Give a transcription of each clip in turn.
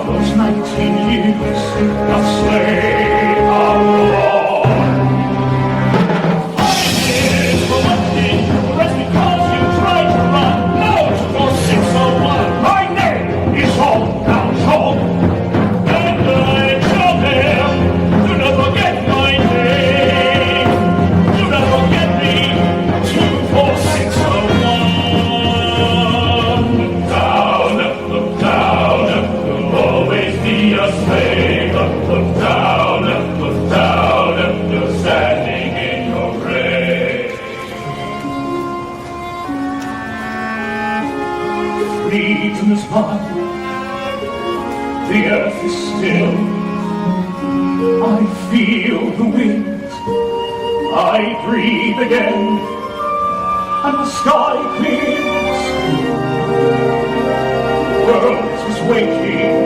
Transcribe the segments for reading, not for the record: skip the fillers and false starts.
of those 19 years, a slave of the law. 5 years for what did you? Rest because you tried to run. No, for 601. My name is Hall, now Hall. And I tell them, do not forget my name. Do not forget me. 24601. Look down, you'll always be a slave. Look down, you're standing in your grave. Freedom is mine, the earth is still. I feel the wind, I breathe again, and the sky clears. The world is waking.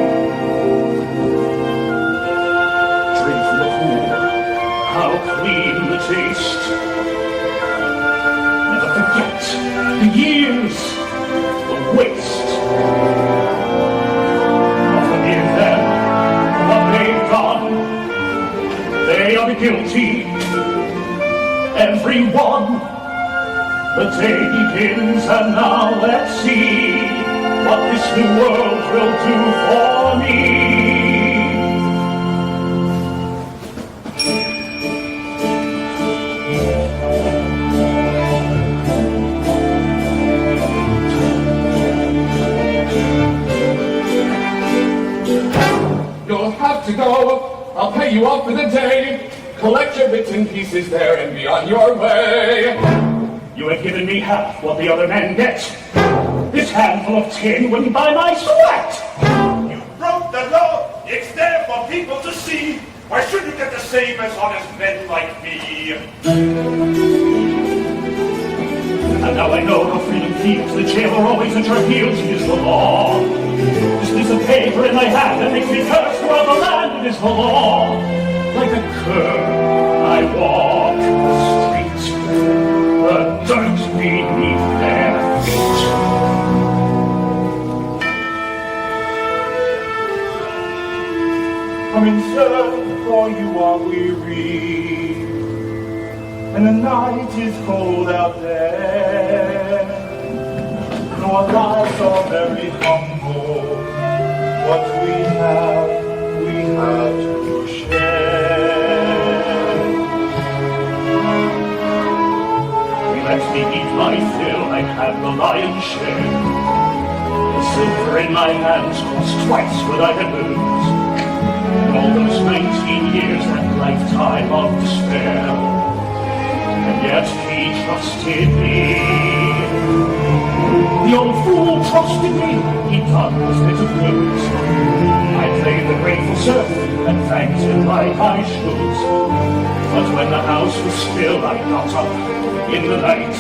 Drink from the pool, how clean the taste. Never forget the years, the waste. I'll forgive them for what they've done. They are the guilty, everyone. The day begins, and now let's see what this new world will do for me. You'll have to go. I'll pay you off for the day. Collect your bits and pieces there and be on your way. You have given me half what the other men get. This handful of tin wouldn't buy my sweat. You broke the law. It's there for people to see. Why shouldn't you get the same as honest men like me? And now I know how freedom feels. The jailer always at your heels. It is the law. This piece of paper in my hand that makes me curse throughout the land. It is the law. Like a cur, I walk the street. The dirt beneath their feet. Come inside, for you are weary, and the night is cold out there. And our lives are very humble. What we have to share. Let me eat my fill, I have the lion's share. The silver in my hands cost twice what I had earned. All those 19 years, that lifetime of despair. And yet he trusted me. The old fool trusted me. He done his bit of good. I played the grateful serf and thanked him like I should. But when the house was still, I got up in the night,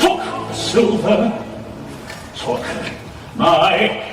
took the silver, took my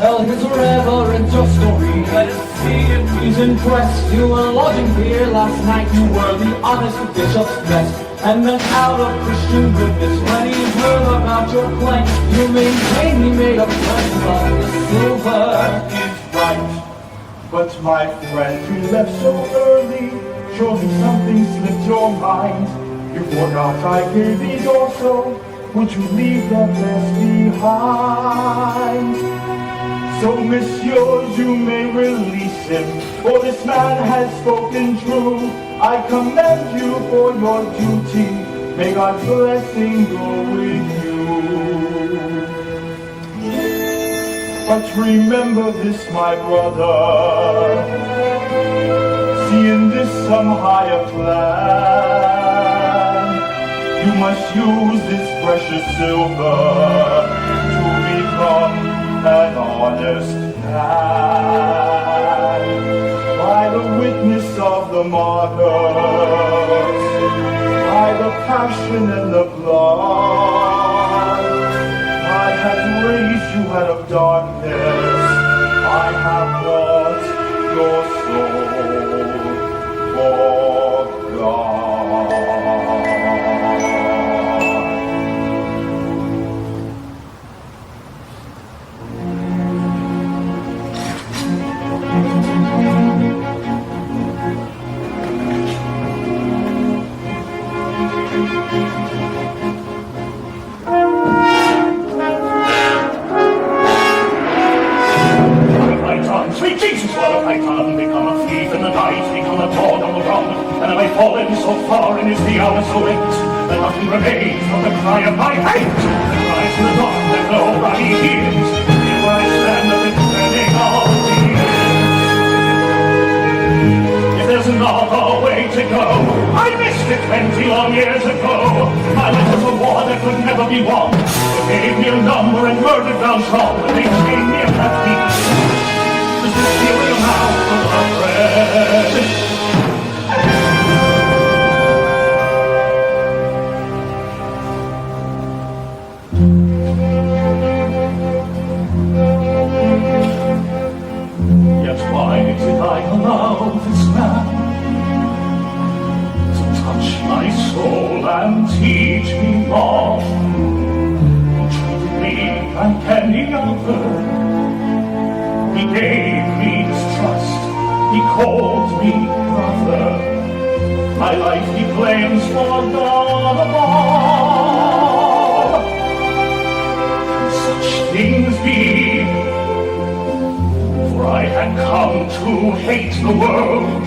Well, here's a reverential story. Let us see if he's impressed. You were lodging here last night. You were the honest bishop's guest. And then out of Christian goodness, when he heard about your plight, you maintained he made a friend of the silver. That is right. But my friend, you left so early. Surely something slipped your mind. You forgot I gave these also. Would you leave the best behind? So, messieurs, you may release him, for this man has spoken true. I commend you for your duty. May God's blessing go with you. But remember this, my brother. See in this some higher plan. You must use this precious silver to become an honest man. By the witness of the martyrs, by the passion and the blood, God has raised you out of darkness. when is the hour so late that nothing remains but the cry of my hate? The cries in the dark that nobody hears. Here I stand at the turning of the years. If there's not a way to go, I missed it 20 long years ago. My life was a war that could never be won. They gave me a number and murdered down strong, but they chained me at that beat. This is the real mouth of the bread. Yet why did I allow this man to touch my soul and teach me wrong? He treated me like any other. He gave me his trust. He called me brother. My life he claims for God of all. Can such things be? For I had come to hate the world,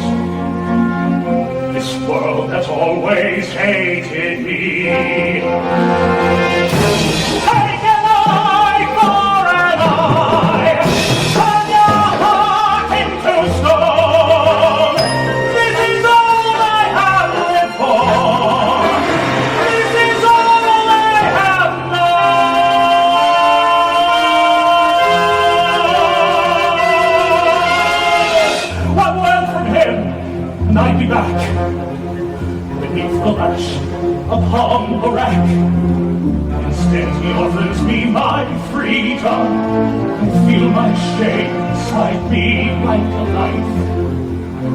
this world that always hated me. Take an eye for an eye, turn your heart into stone. This is all I have lived for. This is all I have known. One word from him, and I'd be back beneath the lash upon the rack. Instead he offers me my freedom and feel my shame inside me like a knife.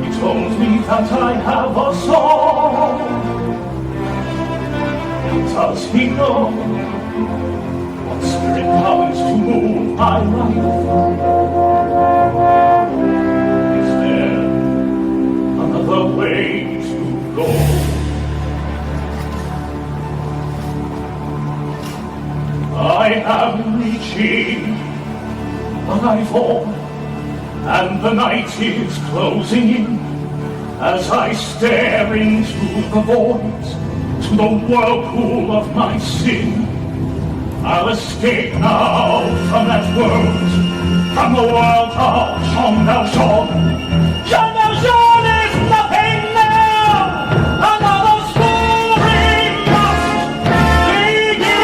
He told me that I have a soul. Does he know what spirit comes to move my life? Is there another way to go? I am reaching the nightfall, and the night is closing in as I stare into the void, to the whirlpool of my sin. I'll escape now from that world, from the world of Jean Valjean. Jean Valjean is nothing now. Another story must begin.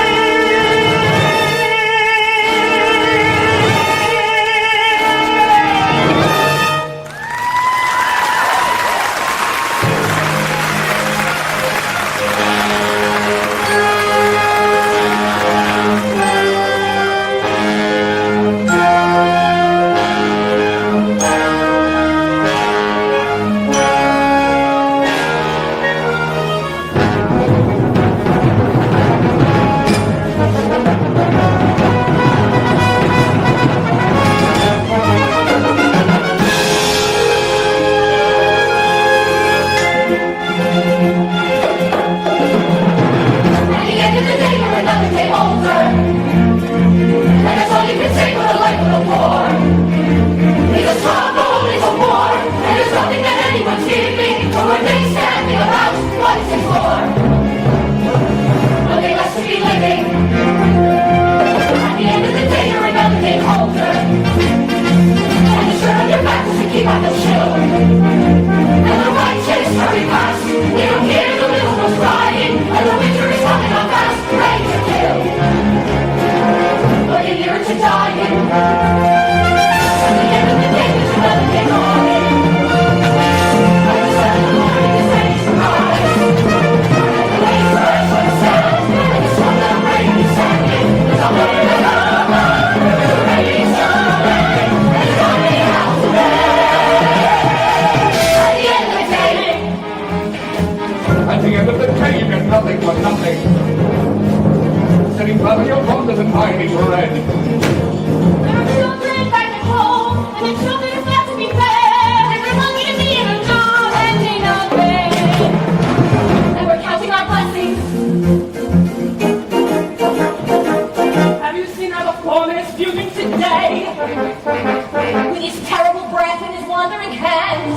With his terrible breath and his wandering hand.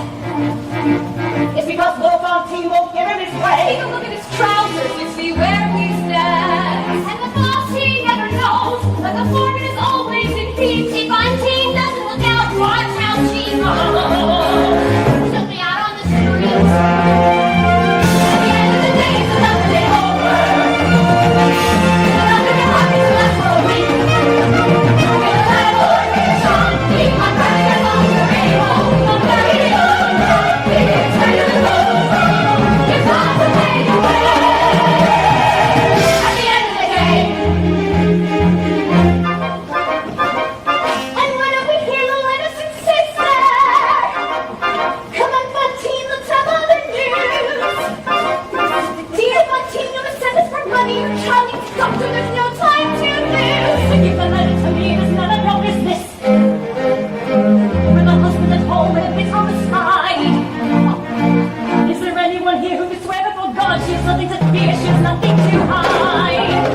It's because Laurentine won't give him his way. Doctor, there's no time to lose. Give the letter to me, there's none of your business. With my husband at home and a bit on the side. Is there anyone here who can swear before God she has nothing to fear, she has nothing to hide?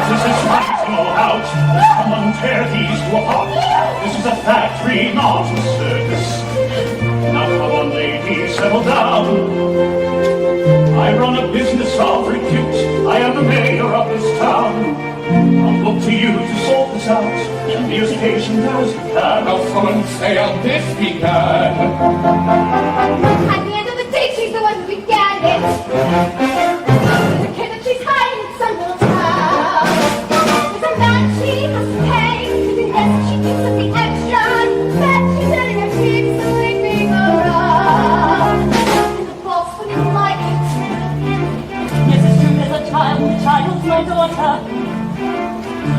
This is fighting all out. Someone tear these to apart. This is a factory, not a circus. Now come on, ladies, settle down. I run a business of repute. I am the mayor of this town. I'll look to you to sort this out. Be as patient as you can. Now someone say how this began. At the end of the day, she's the one who began it. The kid that she's hiding in some little town. There's a man she has to pay. And yes, she keeps up the extra. That she's letting her keep sleeping around. And the false when you like it. Yes, it's true, there's a child, the child's my daughter.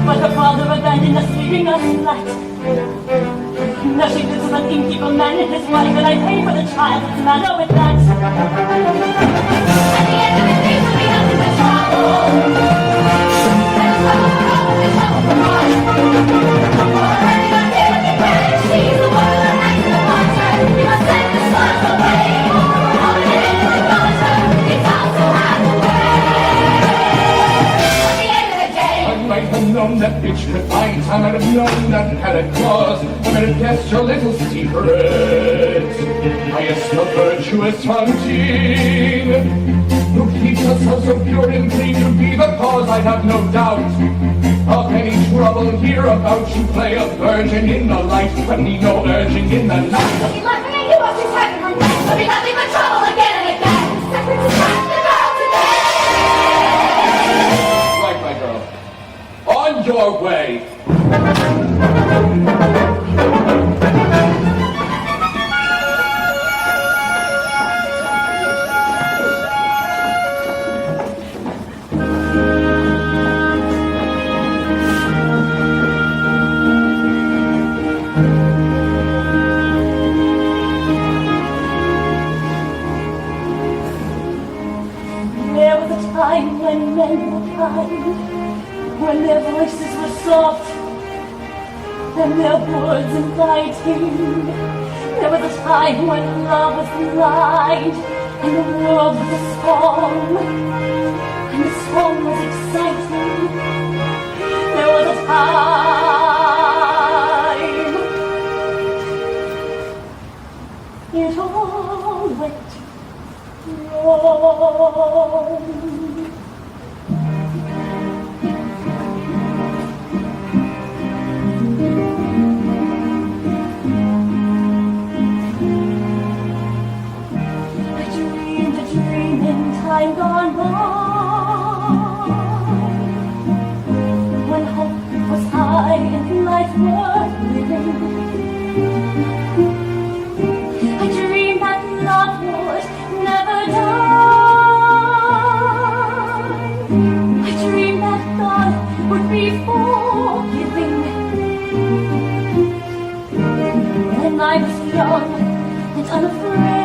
But her father abandoned us, leaving us flat. Now she lives with an innkeeper man and his wife, and I pay for the child. What's the matter with that? At the end of the day, we'll be nothing but trouble. And the trouble for all of the trouble for us. Already not here with the credit, she's the one that acts in the monster. You must send the stars away. All it is the monster, it's also out of the way. At the end of the day. I might have known that bitch could find. I might have known that had a cause. I might have guessed your little secret. Highest of virtuous hunting, who keeps herself so pure and clean to be the cause, I have no doubt. Of any trouble hereabout, you play a virgin in the light, but me no urging in the night. She's laughing at you while she's hiding her neck. There'll be nothing but trouble again and again. Separate to track the girl today. Right, my girl. On your way. There was a time when men were kind, when their voices were soft, and their words inviting. There was a time when love was blind, and the world was a song, and the song was exciting. There was a time it all went wrong. Time gone by, when hope was high and life worth living. I dreamed that love would never die. I dreamed that God would be forgiving. When I was young and unafraid,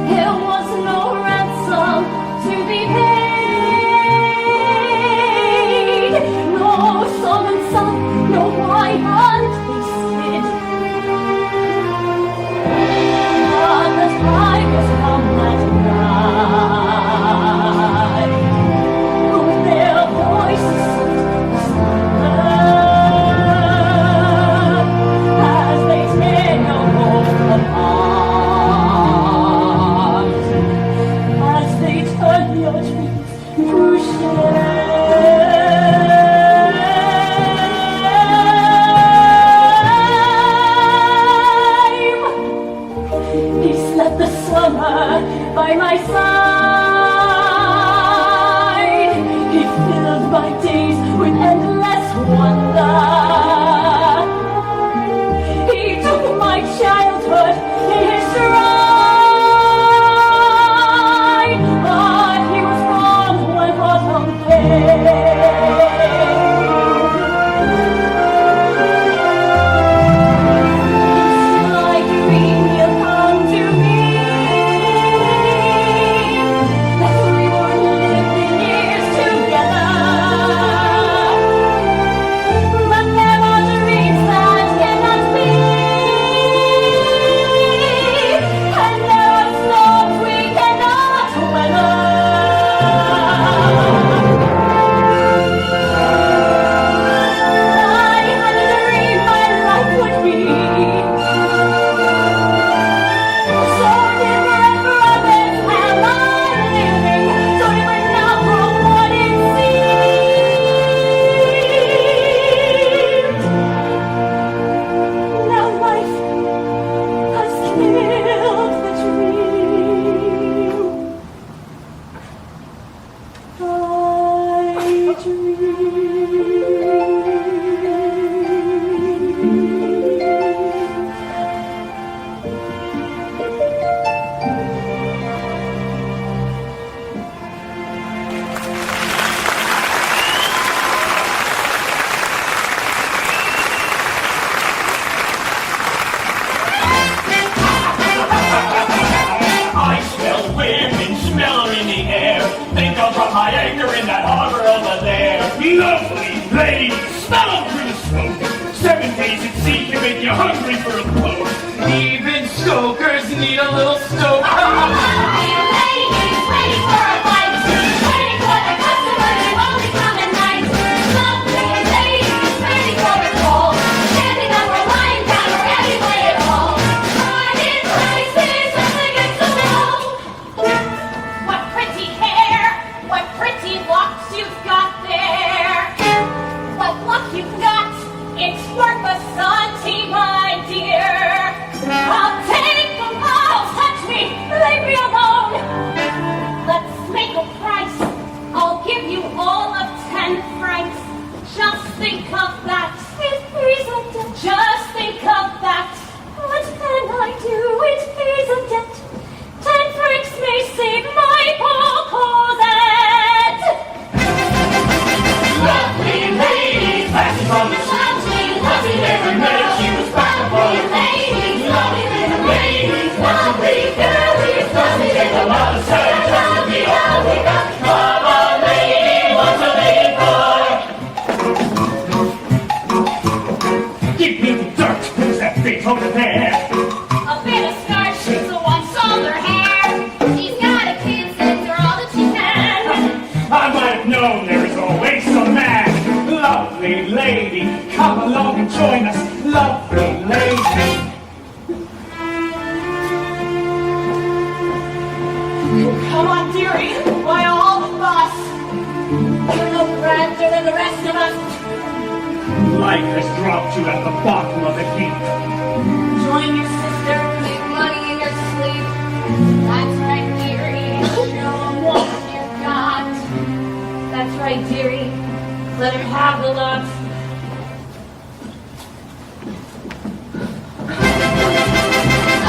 there was no ransom to be paid, no song and song, no wine untasted. But the time has come that night, with their voices I smell women, smell her in the air. Think I'll drop my anchor in that harbor over there. Lovely ladies, smell them through the smoke. 7 days at sea can make you hungry for a cloak. Even stokers need a little stoke. Ladies, waiting for a bite. Waiting for the customer to only come at night. Lovely ladies, waiting for a call. Standing up or lying down or any way at all. Market prices as they get so low. What pretty hair, what pretty locks you've got there. What luck you've got, it's worth a centime, my dear. I'll take them all, touch me, leave me alone. Let's make a price, I'll give you all of 10 francs. Just think of that. Just think of that. What can I do? It is a debt. 10 francs may save my poor Cosette. Lovely ladies, passing on the street. Lovely Every minute she was back upon her feet. ladies, Ladies, lovely girlies, lovely take a lot of time just to be all we got. Come on, lady, what's a lady for? Give me the dirt, who's that face over there? A bit of scar, she's the one sold her hair. She's got a kid, sends her all that she can. I might have known there is always some man. Lovely lady, come along and join us. Lovely lady. Come on, dearie, why all of us? You're no grander than the rest of us. Life has dropped you at the bottom of the heap. Join your sister. Leave money in your sleep. That's right, dearie. Show 'em what you got. That's right, dearie. Let her have the lot.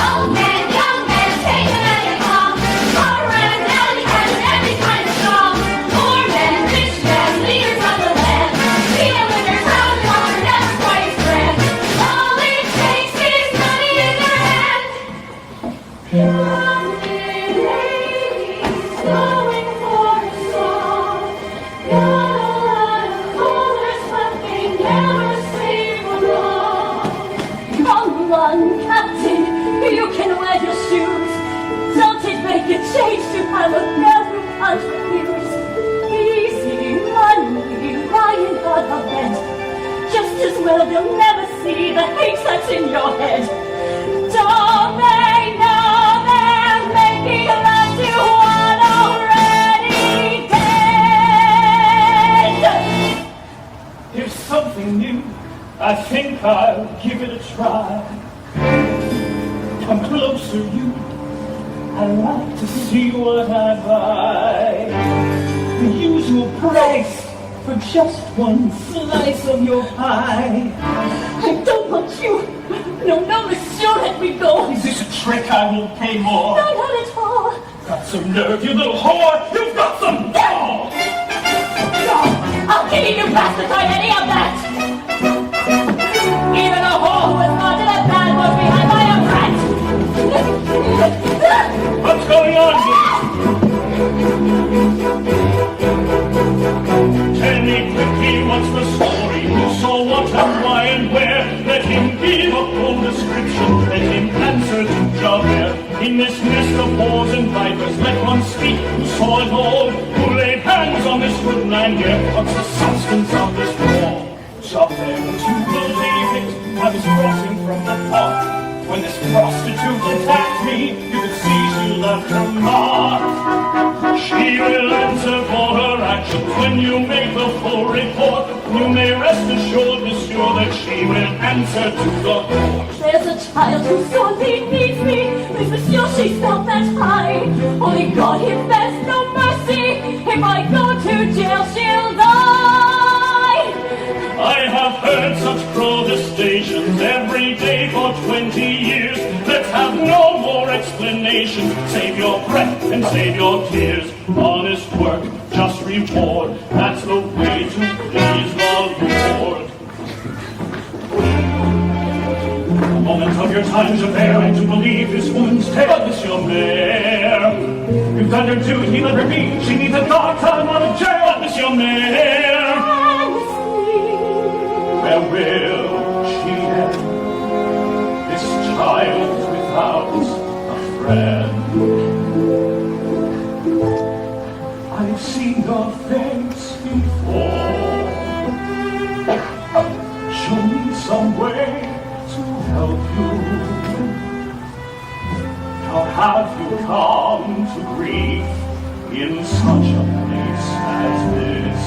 Old man, young man, take a man and come. All around town, he has every kind of song. Poor man, rich man, leaders of the land. Feel in their town, while they're never quite as grand. All it takes is money in their hand. Lovely ladies, going for a song. Got a lot of callers, but they never say for long. Come on, Captain, you can wear your shoes. Don't it make a change to have a girl who can't refuse? Easy money lying on her bed. Just as well they'll never see the hate that's in your head. Don't they know they're making love to one already dead? Here's something new. I think I'll give it a try. Come closer, you. I'd like to see what I buy. The usual price for just one slice of your pie. I don't want you. No, no, monsieur, let me go. Is this a trick? I will pay more. No, not at all. Got some nerve, you little whore! You've got some gall! No, I'll kill you bastard by any of that. Even a whore who is not in a bad was behind by a brat. What's going on here? Tell me quickly what's the story? Who saw what and why and where? Let him give a full description. Let him answer to Javert. In this nest of whores and vipers, let one speak who saw it all. Who laid hands on this good man here? What's the substance of this war? Javert, would you believe it? I was crossing from the park. When this prostitute attacked me, you could see she left her mark. She will answer for her actions when you make the full report. You may rest assured, monsieur, that she will answer to the court. There's a child who sorely needs me. Please, monsieur, she's not that high. Only God, if there's no mercy, if I go to jail, she'll die. breath and save your tears. Honest work, just reward, that's the way to please the Lord. A moment of your time to bear and to believe this woman's tale. But Monsieur Mayor, you've done your duty, let her be. She needs a dark time out of jail. But Monsieur Mayor, where will she end? This child without a friend. I've seen your face before. Show me some way to help you. How have you come to grief in such a place as this?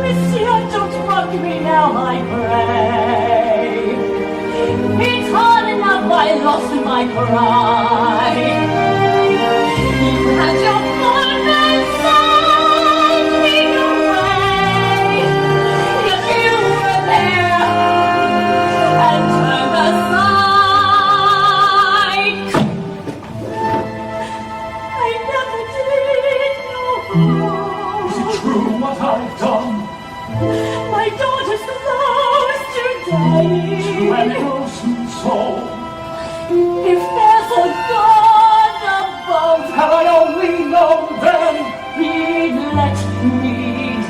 Monsieur, don't mock me now, I pray. It's hard enough I lost my pride. You had your fun and sent me away. Yet you were there and turned aside. I never did know harm. Is it true what I've done? My daughter's close to dying. To an innocent soul. If there's a God above, Had I only known then, He'd let me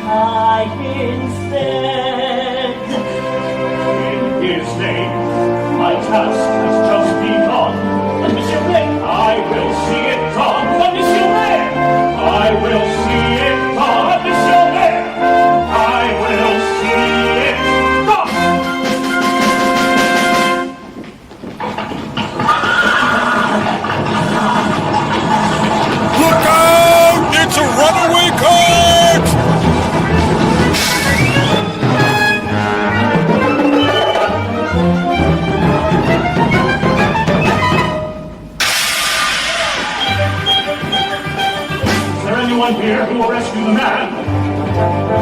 die instead. in His name, my task has just begun. And Monsieur Mayor, I will see it done. And Monsieur Mayor, I will see it done. And Monsieur Mayor, I will see it done. Look out! It's a runaway cart! Is there anyone here who will rescue the man?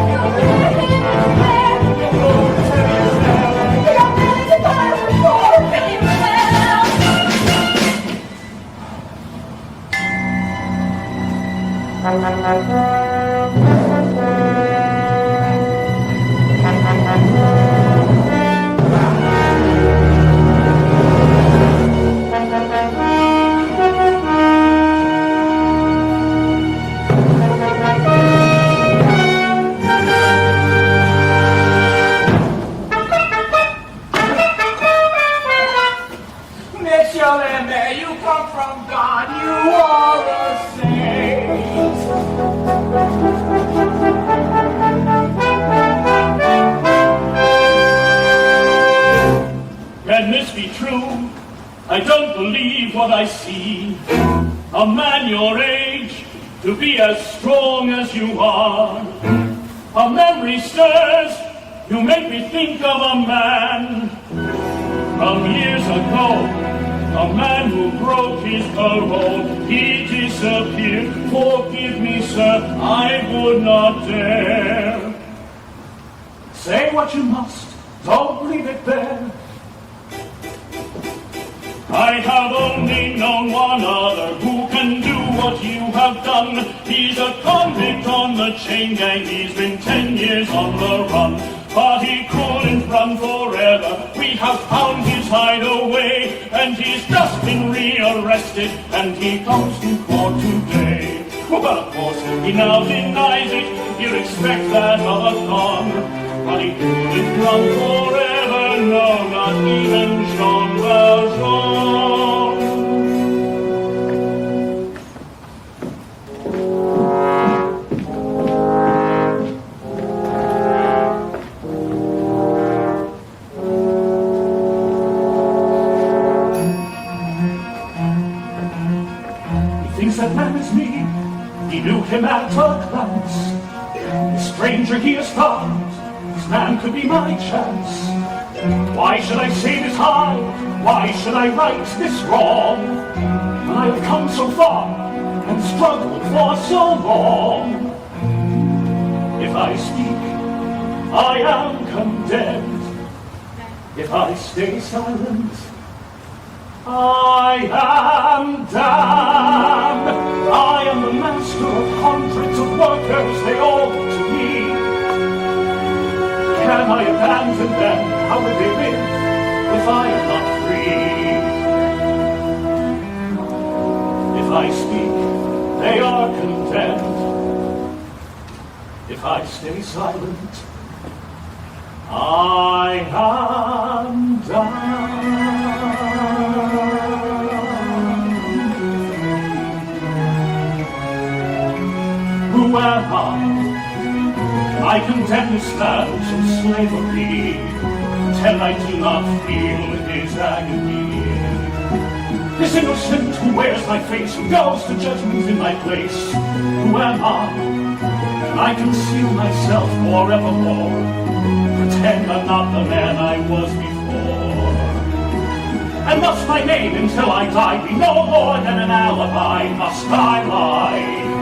Monsieur le Maire, you come from God, you are a saint. Can this be true? I don't believe what I see. A man your age, to be as strong as you are. A memory stirs, you make me think of a man from years ago. A man who broke his parole, he disappeared. Forgive me, sir, I would not dare. Say what you must, don't leave it there. I have only known one other who can do what you have done. He's a convict on the chain gang, he's been 10 years on the run. But he couldn't run forever, we have found his hideaway. And he's just been rearrested, and he comes to court today. Well, of course, he now denies it, you'd expect that of a con. But he couldn't run forever, no, not even Jean Valjean. He thinks that man is me, he knew him at a glance. The stranger he has found, this man could be my chance. Why should I say this high? Why should I right this wrong? When I have come so far and struggled for so long. If I speak, I am condemned. If I stay silent, I am damned. I am the master of hundreds of workers, they all look to me. Can I abandon them? How would they live if I am not free? If I speak, they are condemned. If I stay silent, I am damned. Who am I? I condemn this man to slavery. Pretend I do not feel his agony. This innocent who wears my face, who goes to judgment in my place. Who am I? Can I conceal myself forevermore? Pretend I'm not the man I was before. And must my name until I die be no more than an alibi? Must I lie?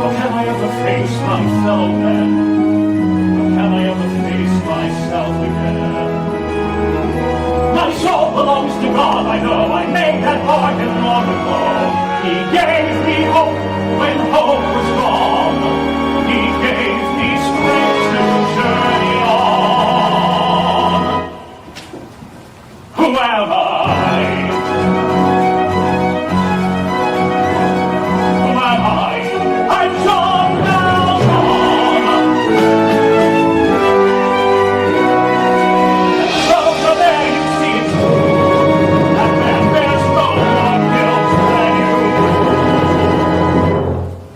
Or can I ever face my fellow men? Or can I ever face myself again? My soul belongs to God, I know. I made that bargain long ago. He gave me hope when hope was gone. He gave me strength to journey on. Who am I? Who am I? I'm John Valjean. So there you see it. That man bears no more guilt than you.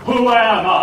Who am I?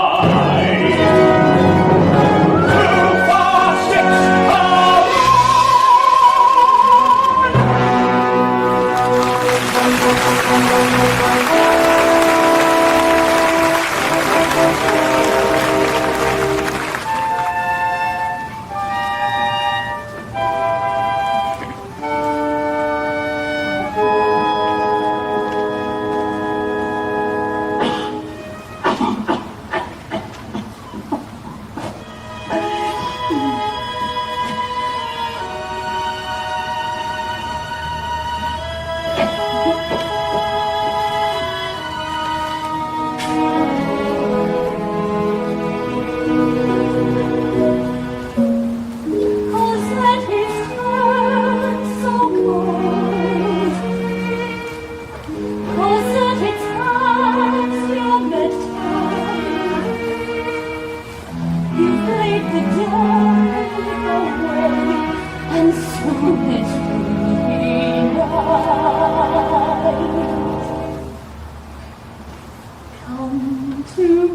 2,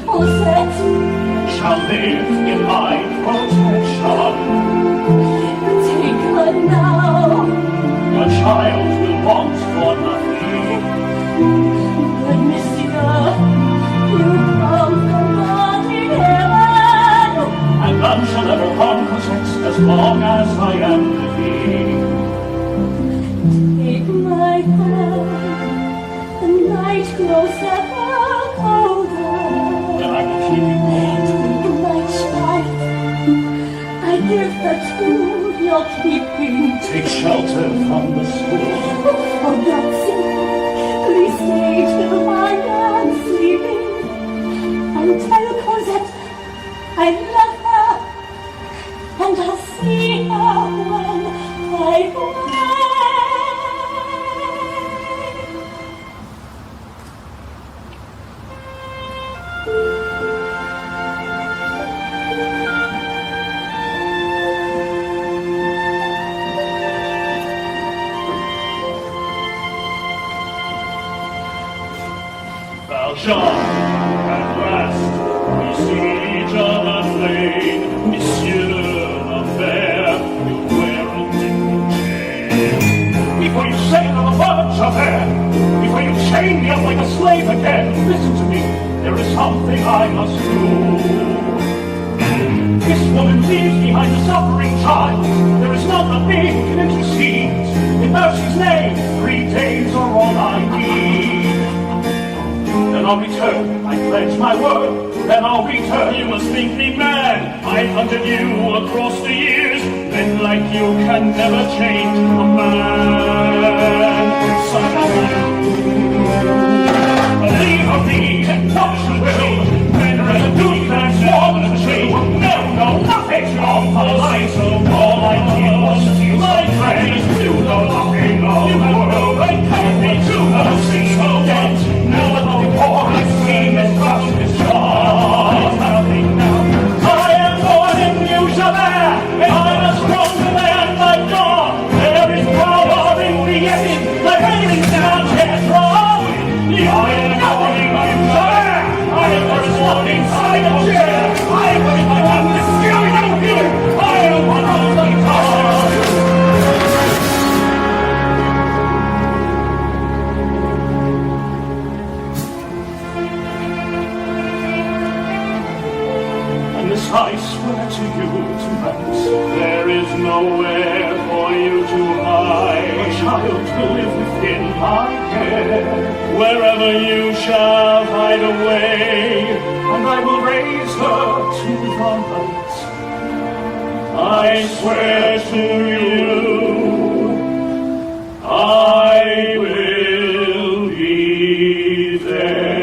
4, 6, take shelter from the school. For God's sake, please stay till I am sleeping, and tell Cosette I love her, and I'll see her when I wake. Valjean. At last, we see each other plain. Monsieur Lambert, you wear a chain. Before you say another word, Javert, before you chain me up like a slave again, listen to me. There is something I must do. This woman leaves behind a suffering child. There is none but me who can intercede. In mercy's name, 3 days are all I need. Then I'll return, I pledge my word. Then I'll return. You must think me mad. I've hunted you across the years. Men like you can never change a man. Son of believe of me, what you will. Men resolute and sworn to change. No, nothing of my life. So all I did was steal my praise. You know nothing of the world. I can't be too much. So dead. Now I'm before I see this crush this charge. Nothing now. I am born in New Javert. And I'm a stronger man like God. There is power in the essence. Like raining down death row. I am born in New Javert. I am the slot inside a chair. I am my hand is still out here. I am one of the stars. And this I swear to you tonight, there is nowhere for you to hide. A child will live within my care. Wherever you shall hide away, and I will raise her to the light. I swear to you, I will be there.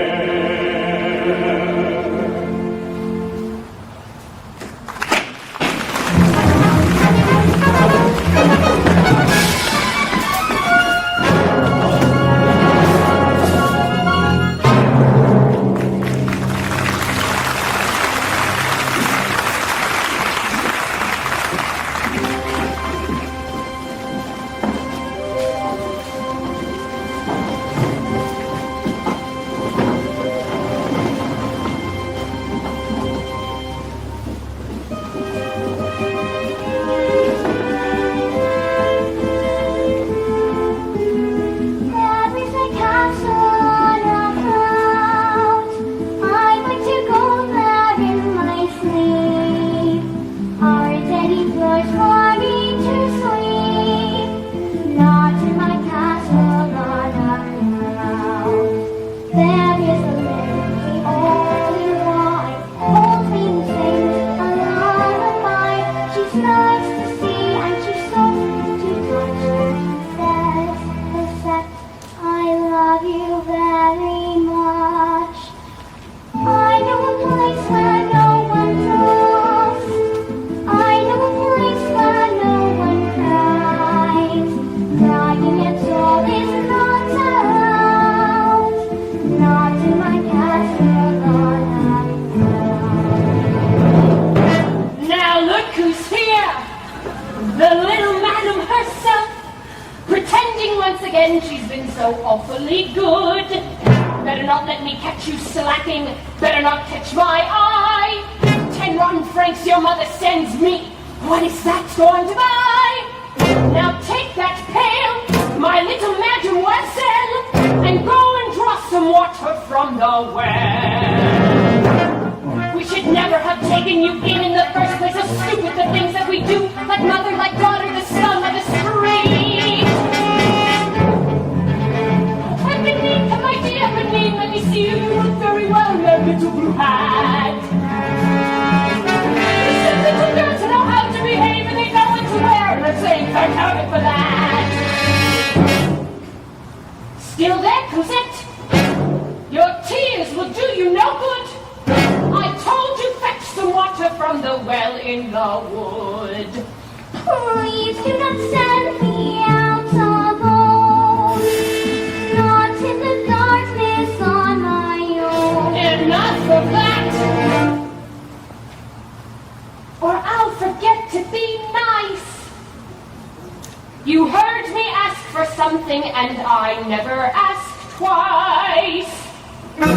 Welcome,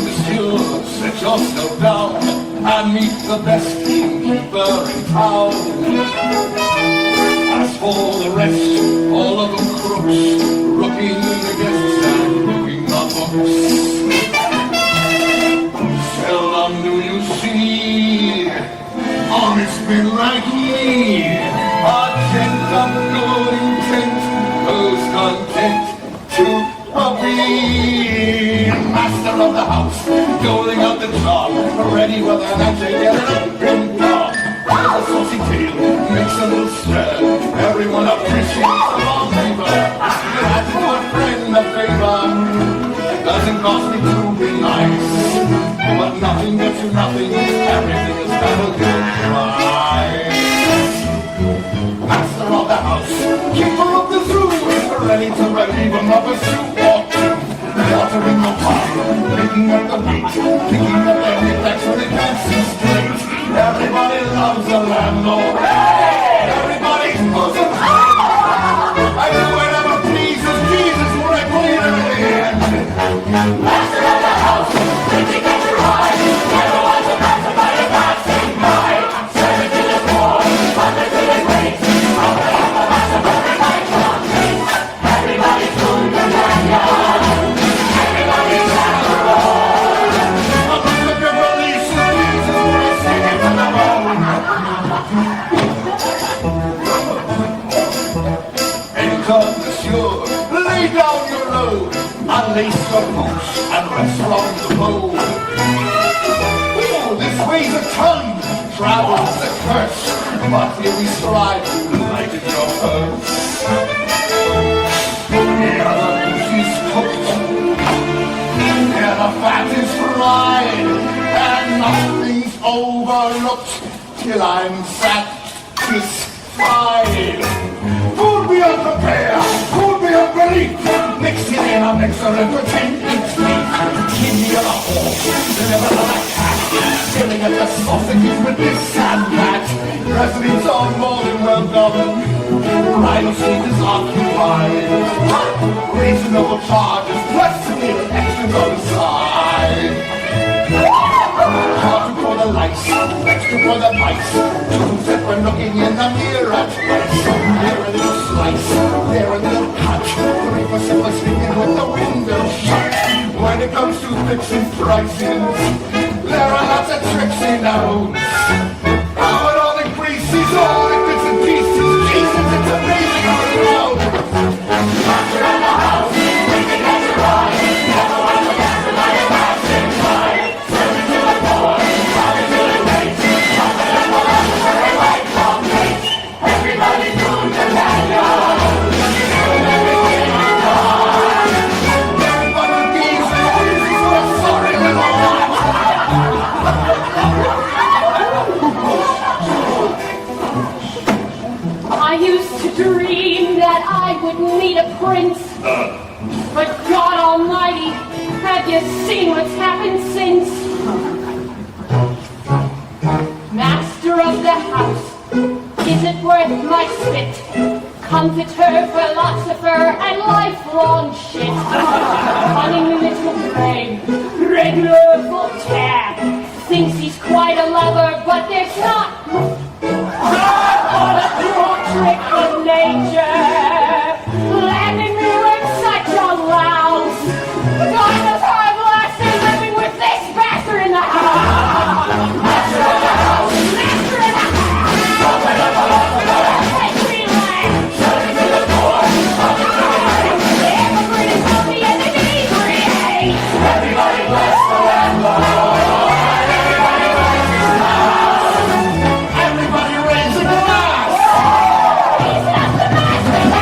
monsieur, set yourself down and meet the best innkeeper in town. As for the rest, all of them crooks, rooking the guests and looking the books. Seldom do you see honest men like me, a gent of good intent, who's content to be master of the house, doling out the job, ready with an anti-yellow pin dog. A saucy tail makes a little stir, everyone appreciates the long labor. You had to do a friend a favor, it doesn't cost me to be nice, but nothing gets you nothing, everything is better good price. Master of the house, keeper of the zoo, ready to relieve him of a soup or two. Watering the fire, picking up the meat, picking up every flex when they can't see straight. Everybody loves a landlord. Everybody's bosom. I do whatever pleases Jesus when I bleed in the end. Master of the house, when you get your eye, everyone's a master by a passing by. Servant to the poor, mother to the great. I'll play up the master of the night complete. Everybody's doing the landlord. Lay down your load, unlace your boots, and rest from the road. Oh, this weighs a ton, travel's a curse, but here we strive to lighten your purse. Here the goose is cooked, here the fat is fried, and nothing's overlooked till I'm satisfied. Food beyond compare, food beyond belief. Mix it in a mixer and pretend it's meat. Kidney of a horse, liver of a cat. Filling up the sausages with this and that. Residents are more than welcome. Bridal suite is occupied. Reasonable charges, plus a little extra on the side. Hard for the lice, extra for the mice. Choose it when looking in the mirror twice. Here a little slice, there a little cut. 3 for simple sleeping with the window shut. When it comes to fixing prices, there are lots of tricks in our own. How it all increases, all in bits and pieces. Jesus, it's amazing how it goes. Master of the house, we can get it right. Never want to pass it by a passing by. Serving to the poor, serving to the great. Nothing but the very right complete. Everybody's doing the landlord. Doing everything on God. Everybody needs a reason for a sorry little one. I used to dream that I would meet a prince. But God Almighty, have you seen what's happened since? Master of the house, is it worth my spit? Comforter, philosopher, and lifelong shit. Cunning little brain, regular Voltaire, thinks he's quite a lover, but there's not on a pure trick of nature. Landing me with such a louse. God knows how I've lasted living with this bastard in the house. Master of the house. Master of the house. Take me land. Serving to the poor. The immigrant is healthy and the inebriate. Everybody bless the landlord. Everybody bless his house. Everybody raise a glass. He's not the master.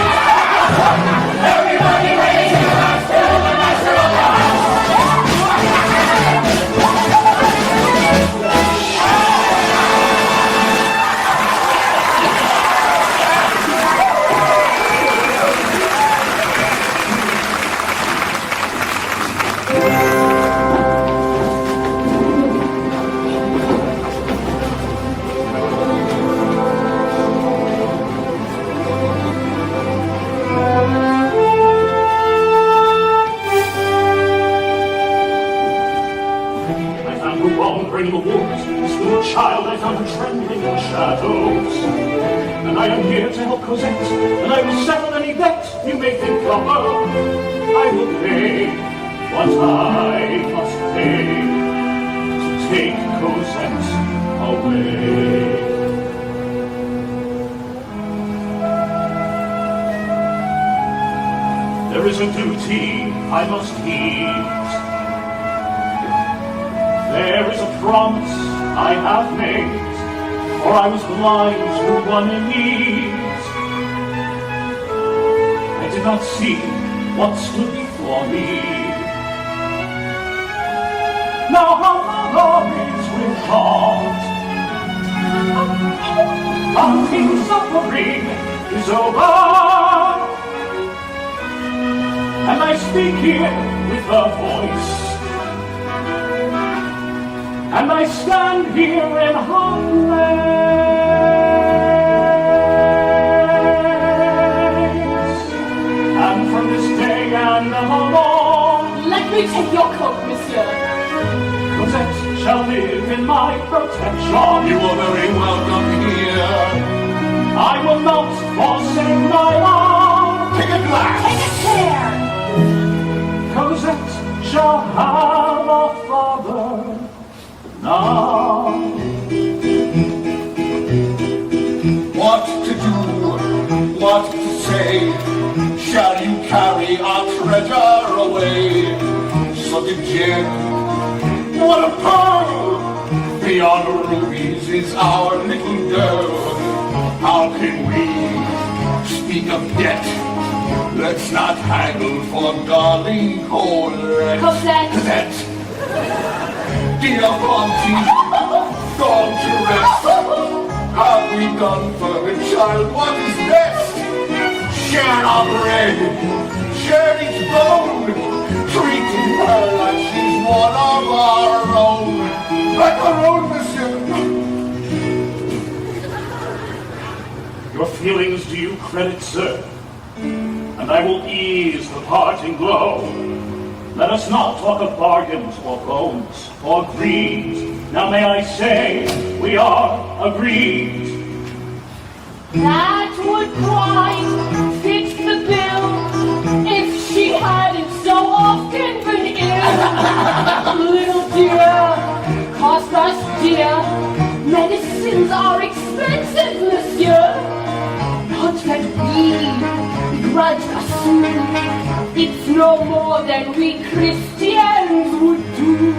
Cosette, and I will settle any debt you may think proper. I will pay what I must pay to take Cosette away. There is a duty I must heed. There is a promise I have made, for I was blind to one in need. I did not see what stood before me. Now how my love is with God. Our king's suffering is over, and I speak here with a voice, and I stand here in harmless. And from this day and evermore, Let me take your coat, monsieur. Cosette shall live in my protection. You are very welcome here. I will not forsake my love. Take a glass. Take a chair. Cosette shall have a father now. What to do, what to say? Shall you carry our treasure away? Such a gem, what a pearl! Beyond rubies is our little girl. How can we speak of debt? Let's not haggle for darling Colette. Cosette. Dear Auntie, gone to rest. Have we done for the child what is best? Share our bread, share each bone, treating her like she's one of our own. Like our own, monsieur. Your feelings do you credit, sir, and I will ease the parting blow. Let us not talk of bargains or bones or greed. Now may I say we are agreed. That would quite fit the bill if she hadn't so often been ill. Little dear, cost us dear. Medicines are expensive, monsieur. Not that we begrudge a sin. It's no more than we Christians would do.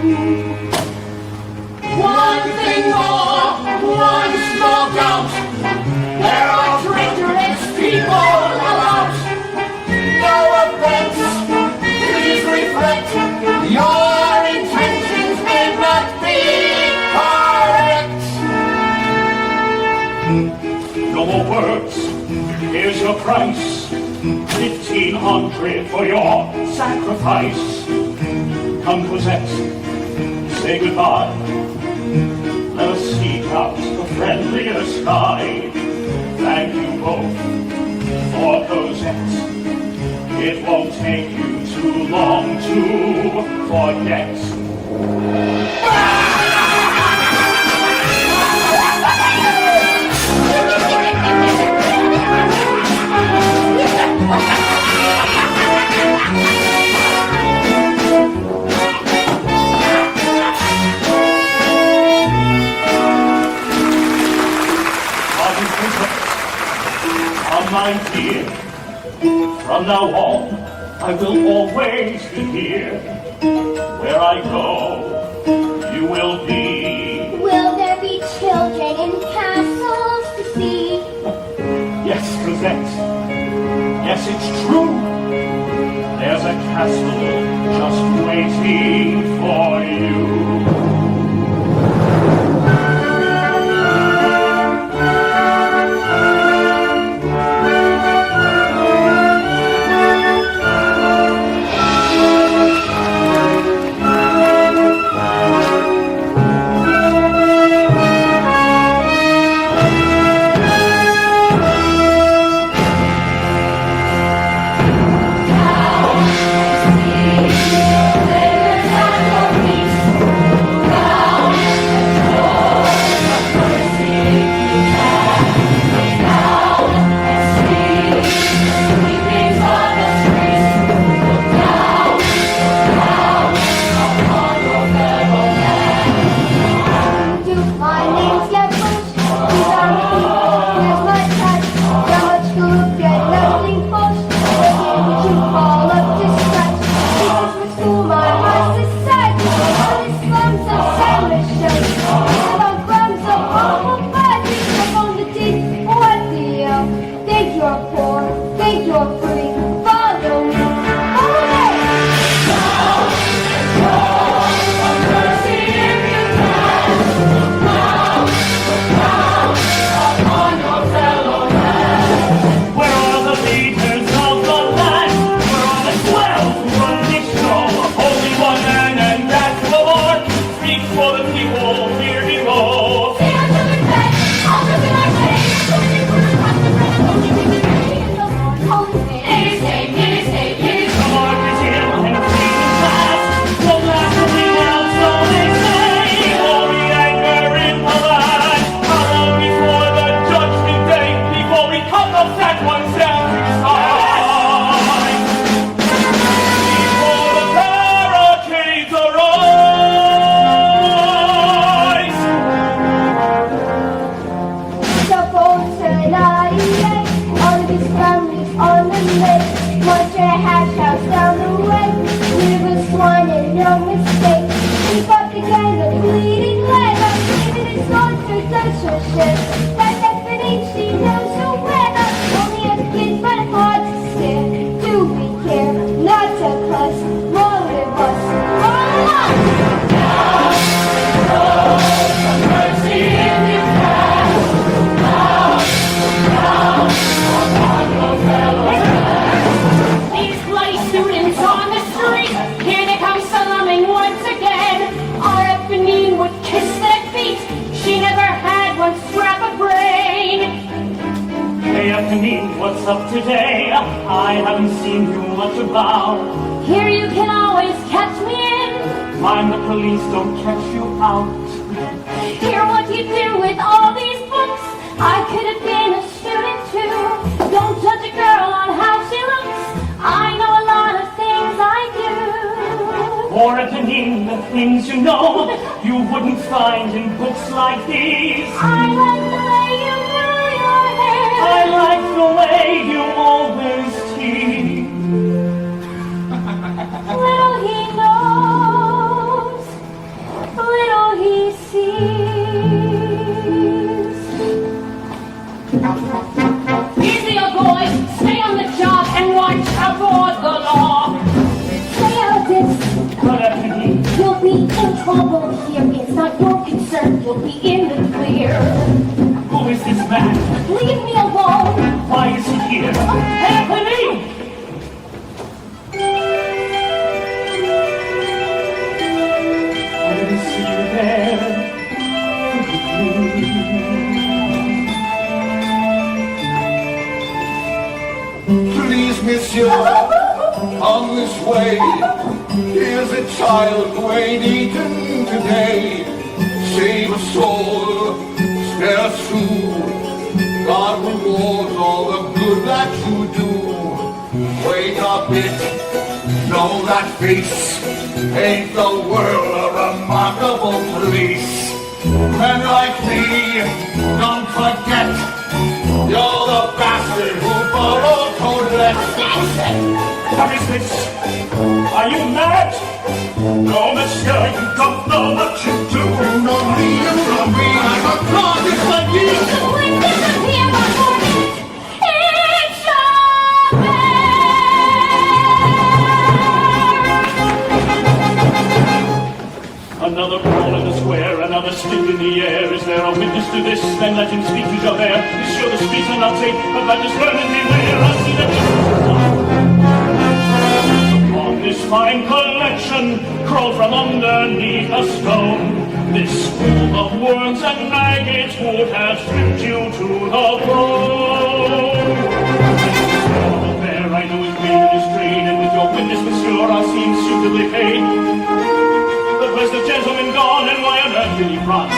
One thing more, one small doubt. There are traitorous people about. No offense, please reflect. Your intentions may not be correct. No more words. Here's your price. 1,500 for your sacrifice. Come, Cosette, say goodbye. Let us seek out the friendlier sky. Thank you both for Cosette. It won't take you too long to forget. My dear, from now on, I will always be here. Where I go, you will be. Will there be children in castles to see? Yes, Cosette. Yes, it's true. There's a castle just waiting for you. you're poor, think you're free. Follow me, follow me. Where are the leaders of the land? Where are the swells who run this show? Only one man, and that's the Lord. Speak for the people here below. Say our children's bed, all children are safe. Only for the constant only we can pray in the Lord. Holy Spirit, it is safe, it is safe, it is The Lord is here and freedom fast. So last we will, so they say. Holy anger in the land. How long before the judgment day? Before we cut the fat ones down to size. Before the barricades arise. the boats tonight. All of his families on the lake. March your hash house down the way. River Swan and no mistake. Keep up the gang of bleeding lead. I'm leaving his soldiers, that's her shit. That definitely she knows so well. Only a kid, but hard to steer. Do we care? Not to cuss. More of us. All along. These bloody students on the street, here they come salaaming once again. Our Eponine would kiss their feet. She never had one scrap of brain. Hey, Eponine, what's up today? I haven't seen you much about. Here you can always catch me in. Mind the police don't catch you out. Hear what you do with all these books. I could have been a student too. Don't judge a girl on how she looks. I know a lot of things I do. Or Eponine, the things you know, you wouldn't find in books like these. I like the way you do your hair. I like the way you always tease. Little he knows, little he sees. Easy, old boy, stay on the job and watch aboard the law. Stay out of this. But Eponine, You'll be in trouble here. It's not your concern. You'll be in the clear. who is this man? Leave me alone. Why is he here? Eponine! I didn't see you there. Please, monsieur, on this way. Here's a child who ain't eaten today. Save a soul, spare a sou. God rewards all the good that you do. Wait a bit, know that face. Ain't the world a remarkable place? Men like me, don't forget, you're the bastard who borrowed Colette. What is this? Are you mad? No, monsieur, you don't know what you do. You know me, I'm a goddess like you. We disappear for 4 minutes. It's Another brawl in the square, another stick in the air. Is there a witness to this? Then let him speak to Javert. Monsieur, the streets are not safe, but let us learn and beware. I see that upon this fine collection, crawl from underneath a stone. This school of worms and maggots would have stripped you to the bone. There, I know his name and his trade, and with your witness, monsieur, I seem suitably paid. But where's the gentleman gone, and why on earth did he run?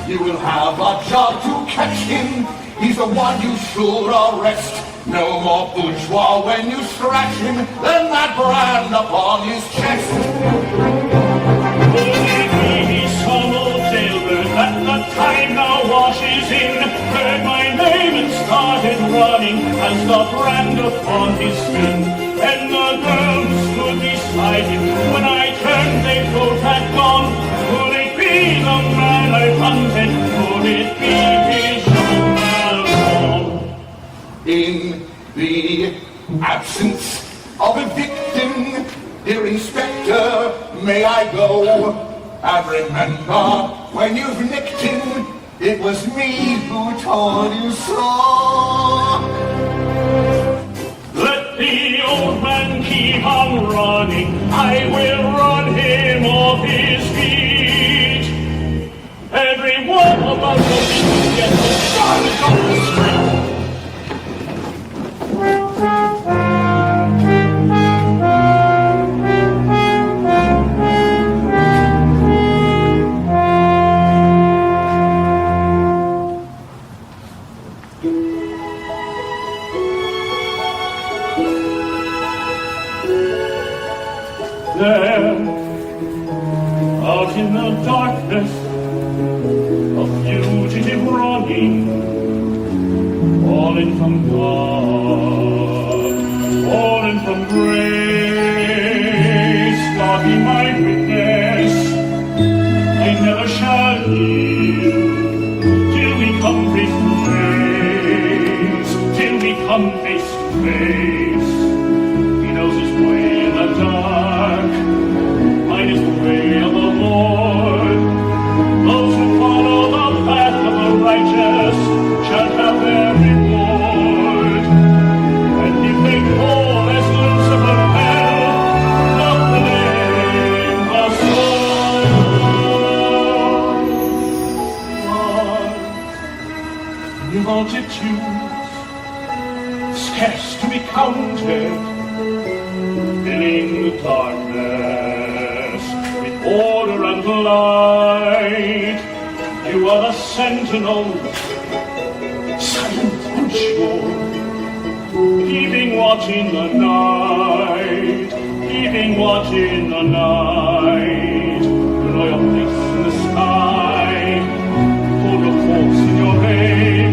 You will have a job to catch him. He's the one you should arrest. No more bourgeois when you scratch him than that brand upon his chest. He some old jailbird that the time now washes in, heard my name and started running as the brand upon his skin. And the girls stood beside him. When I turned, they both had gone. Could it be the man I hunted? Could it be his young Malcolm? In the absence of a victim, dear Inspector, may I go? And remember, when you've nicked him, it was me who told you so. Let the old man keep on running, I will run him off his feet. Every one of us will be together, started on the street. There, out in the darkness, a fugitive running, fallen from God, fallen from grace. God be my witness, I never shall yield till we come face to face, till we come face to face. He knows his way in the dark, mine is the way of the Lord. Those who follow the path of the righteous shall have their reward. And if they fall as Lucifer fell, not the name of Saul. The multitudes, scarce to be counted, filling the darkness with order and light. You are the sentinels, silent and sure, keeping watch in the night, keeping watch in the night. You know your place in the sky, hold your course in your aim,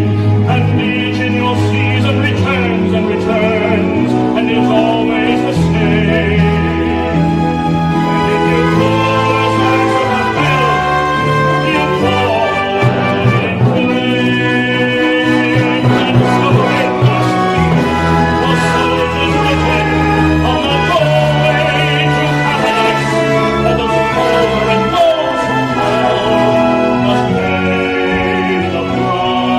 and each in your season returns and returns, and is always the same. And if you fall as Lucifer fell, you fall in flame. And so it must be, for so it is written on the doorway to paradise, that those who conquer and those who fall must pay the price.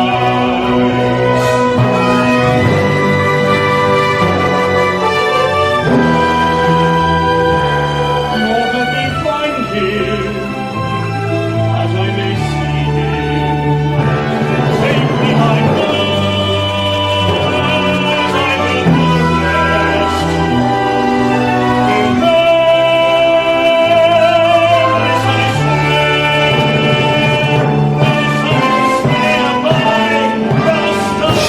Nor let me find him, as I may see him, safe behind bars, I will do rest. Remember, as I stand by the stars.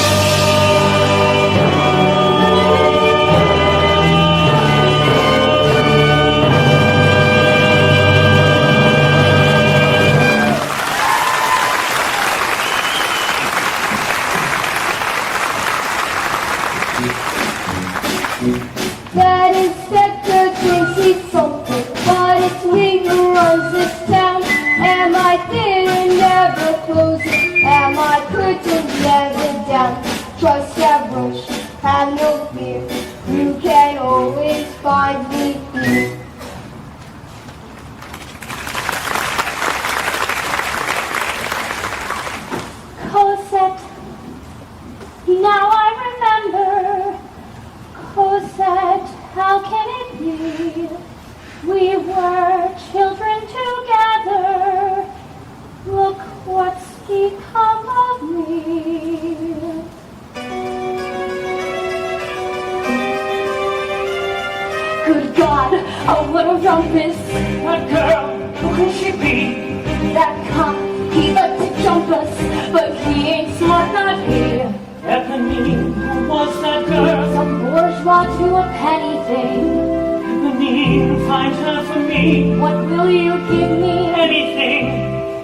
That inspector thinks he's something, but it's me who runs this town. And my theater never closes, and my curtains never down. Trust that brush, have no fear, you can always find me here. Cosette, now I remember. Cosette, how can it be? We were children together. Look what's become of me. Good God, oh what a rumpus! That girl, who could she be? That cop, he ought to jump us, but he ain't smart, not here. Eponine, who was that girl? Some bourgeois to a penny thing. Eponine, find her for me. What will you give me? Anything.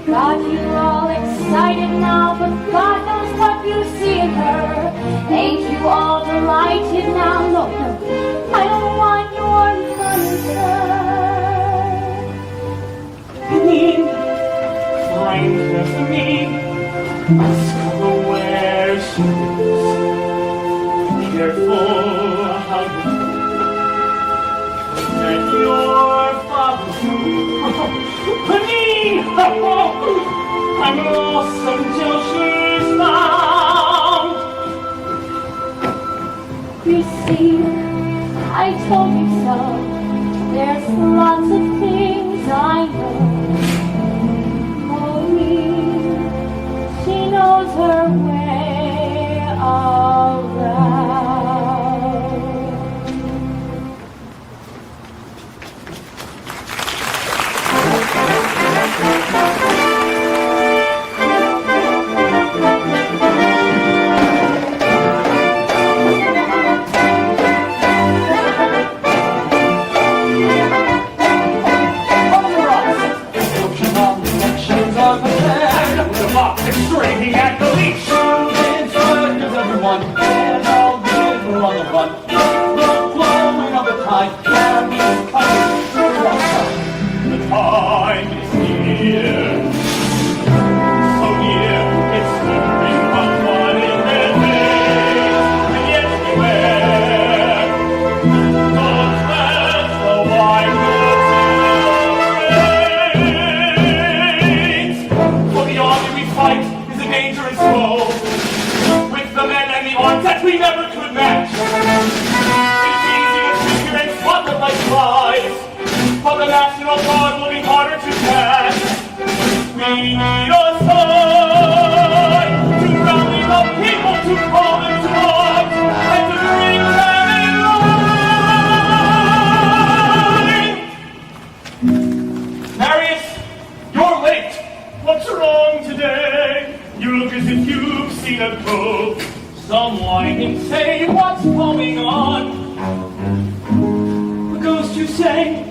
God, you're all excited now, but God knows what you see in her. Ain't you all delighted now? No, no, I don't want your money, sir. Eponine, find her for me. Discover where she is. I'm lost until she's found. You see, I told you so. There's lots of things I know. Maureen, she knows her way around. Straining at the leash. It's good, gives everyone, and all good for on the run. The flowing of the tide, carries coming through our sun. The time is near. So near, it's slipping but one in their days. And yet beware. Don't let the wine go for the army we fight is a dangerous foe. With the men and the arms that we never could match. It's easy to figure and slaughter like flies. But the National Guard will be harder to catch. We need a sign to rally the people to call them to arms and to bring them in line. Marius, you're late. What's wrong today? You look as if you've seen a ghost. Some whining say, what's going on? A ghost, you say?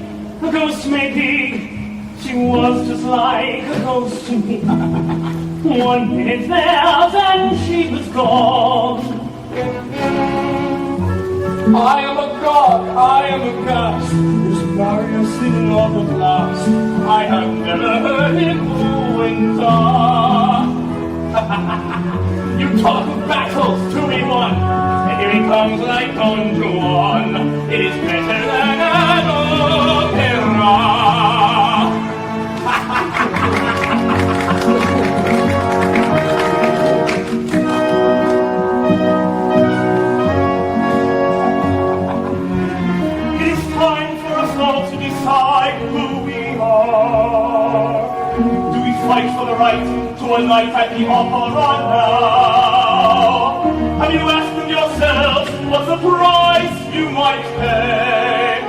A ghost may be. She was just like a ghost to me. 1 minute there, then she was gone. I am a god, I am a ghost. There's Marius sitting on the glass. I have never heard him who and ah. You talk of battles to be won, and here he comes like Don Juan. It is better than an opera. It is time for us all to decide who we are. Do we fight for the right to a night at the opera now? Have you asked yourselves what's the price you might pay?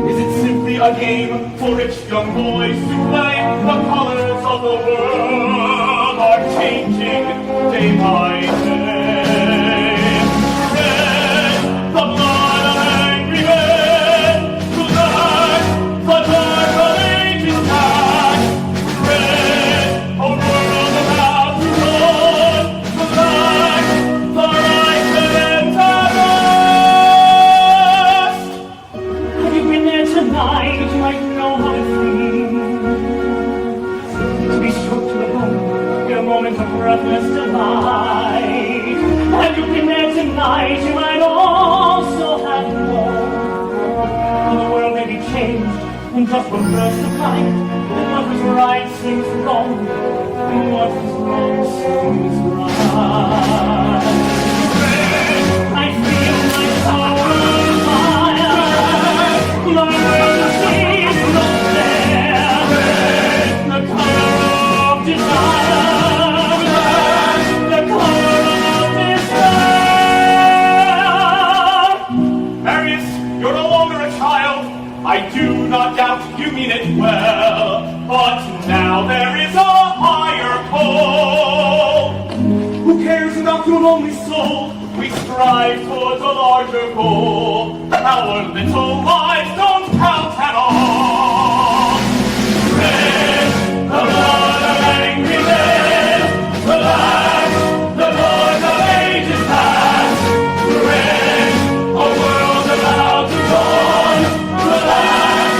Is it simply a game for rich young boys to play? The colors of the world are changing day by day. Red, the blood of angry men, black, the dark of ages past. Red, a world about to run, black, the right and the last. Have you been there tonight? You might know how it feels to be struck to the bone in a moment of breathless delight. Have you been there tonight? You might also have known how the world may be changed in just one burst of light. And what was right seems wrong, and what was wrong seems right. I feel my soul on fire. My world seems no fair. The color of desire. The color of despair. Marius, you're no longer a child. I do not doubt you mean it well. But now there is a higher call. Who cares about your lonely soul? We strive towards a larger goal. Our little lives don't count at all. Red, the blood of angry men. Black, the blood of ages past. Red, a world about to dawn. Black,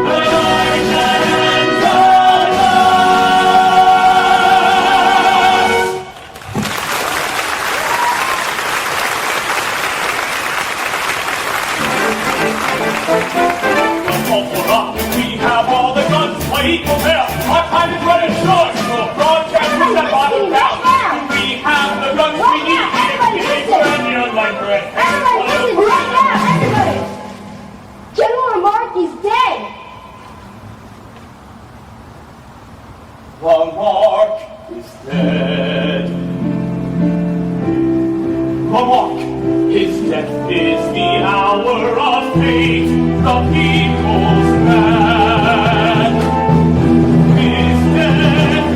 the night and the last. Opera, we have all the guns, equal bill. Our time is running short. So broadcast with that bottom out. We have the guns we need. Everybody listen! Everybody Everybody listen right now! Everybody! General Lamarck is dead! Lamarck is dead. Lamarck, his death is the hour of fate, the people's man. His death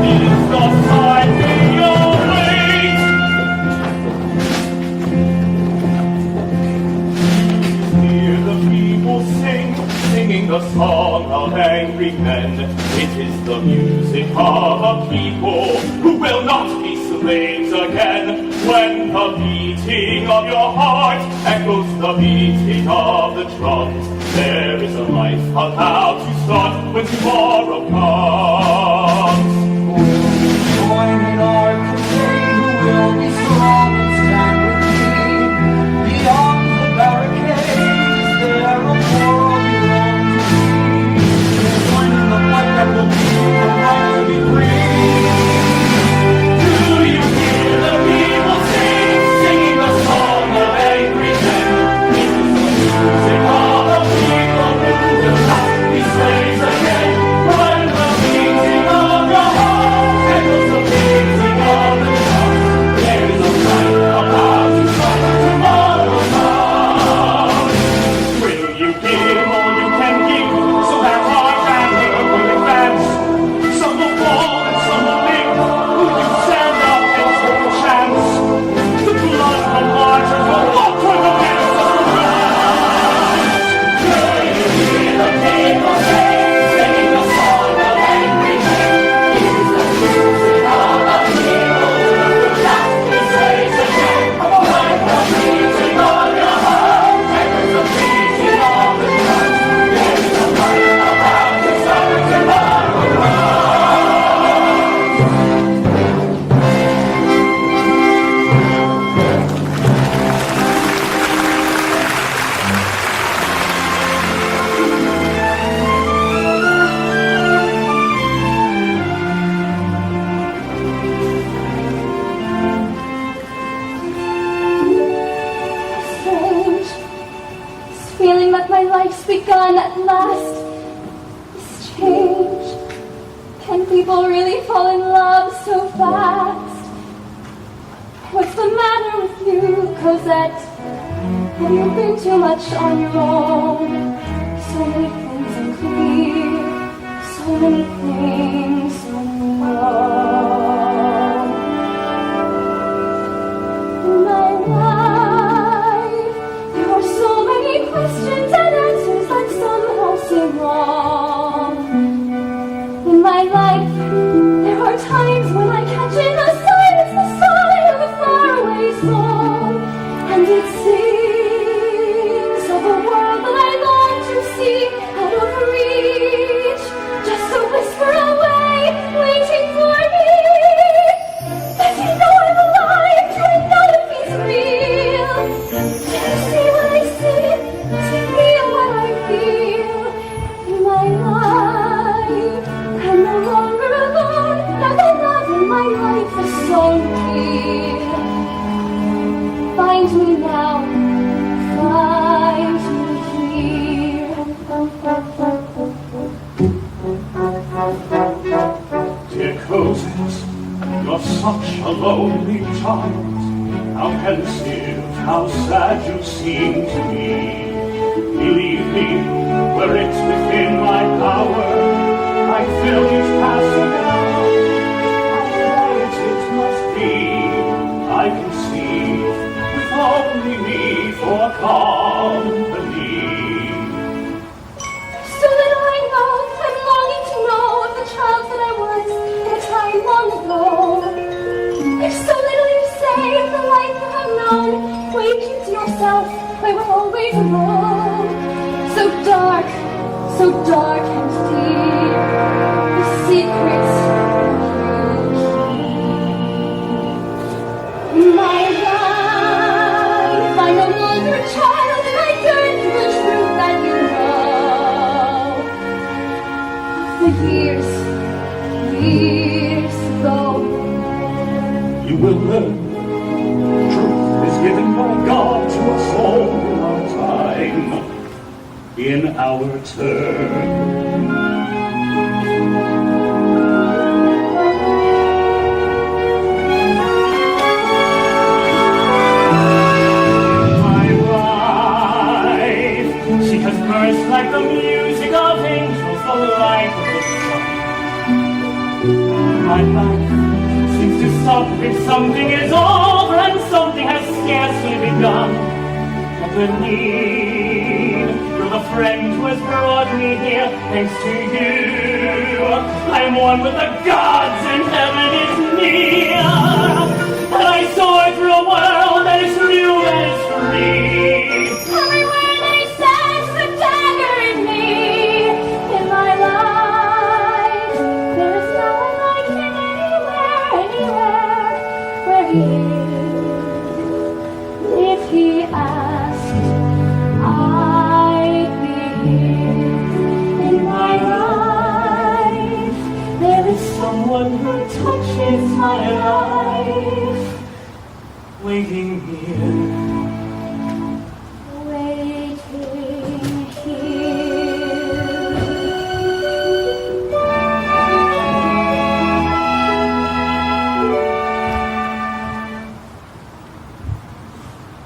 is the sign we await. Hear the people singing the song of angry men. It is the music of a people who will not be slaves again. When the beating of your heart echoes the beating of the drums, there is a life about to start when tomorrow comes. Join in our crusade, who will be strong and stand with me. Beyond the barricades, there a world belongs to me. Join in the fight that will be the right to be free. Do you hear the people singing the song of angry men? It is the music of a people who will not be slaves again. When the beating of your heart echoes the beating of the drum, there is a fight about to start tomorrow comes. Will you give all you can give so that our banner will advance? Some will fall and some will live. Will you stand up and take a chance? The blood of martyrs will walk where the banners of the rise. Will you hear the people singing the song of angry men? It is the music of a people who will not be slaves again. When the beating of your heart echoes the beating of the drum, there is a fight about to start tomorrow comes. Strange. This feeling that my life's begun at last. This change. Can people really fall in love so fast? What's the matter with you, Cosette? Have you been too much on your own? So many things unclear, so many things unknown. In my life, there are so many questions and answers that somehow seem wrong. In my life, there are times when I catch in the silence the sigh of a faraway song, and it sings of a world that I long to see out of reach, just a whisper away, waiting for me. Does he know I'm alive? Do I know if he's real? Do you see what I see? Does he feel what I feel? In my life, I'm no longer alone. Now the love in my life is so real. Find me now, find me here. Dear Cosette, you're such a lonely child. How pensive, how sad you seem to me. Believe me, were it within my power, I'd fill each passing hour. How quiet it must be, I can see, with only me for company. So little I know, I'm longing to know of the child that I was in a time long ago. There's so little you say of the life you have known, where you keep to yourself, where we're always alone. So dark and deep, the secrets you keep. My life, I'm no longer a child, and I yearn for the truth that you know. The in our turn. My wife, she has burst like the music of angels, the light of the sun. My life seems to stop if something is over and something has scarcely begun. And the need, you're the friend who has brought me here, thanks to you. I'm one with the gods and heaven is near. And I soar through a world that is new and is free. Everywhere they sense the dagger in me. In my life, there's no one like him anywhere where he is. If he asked, I'd be here. In my life, there is Someone who touches my life, waiting here. waiting here.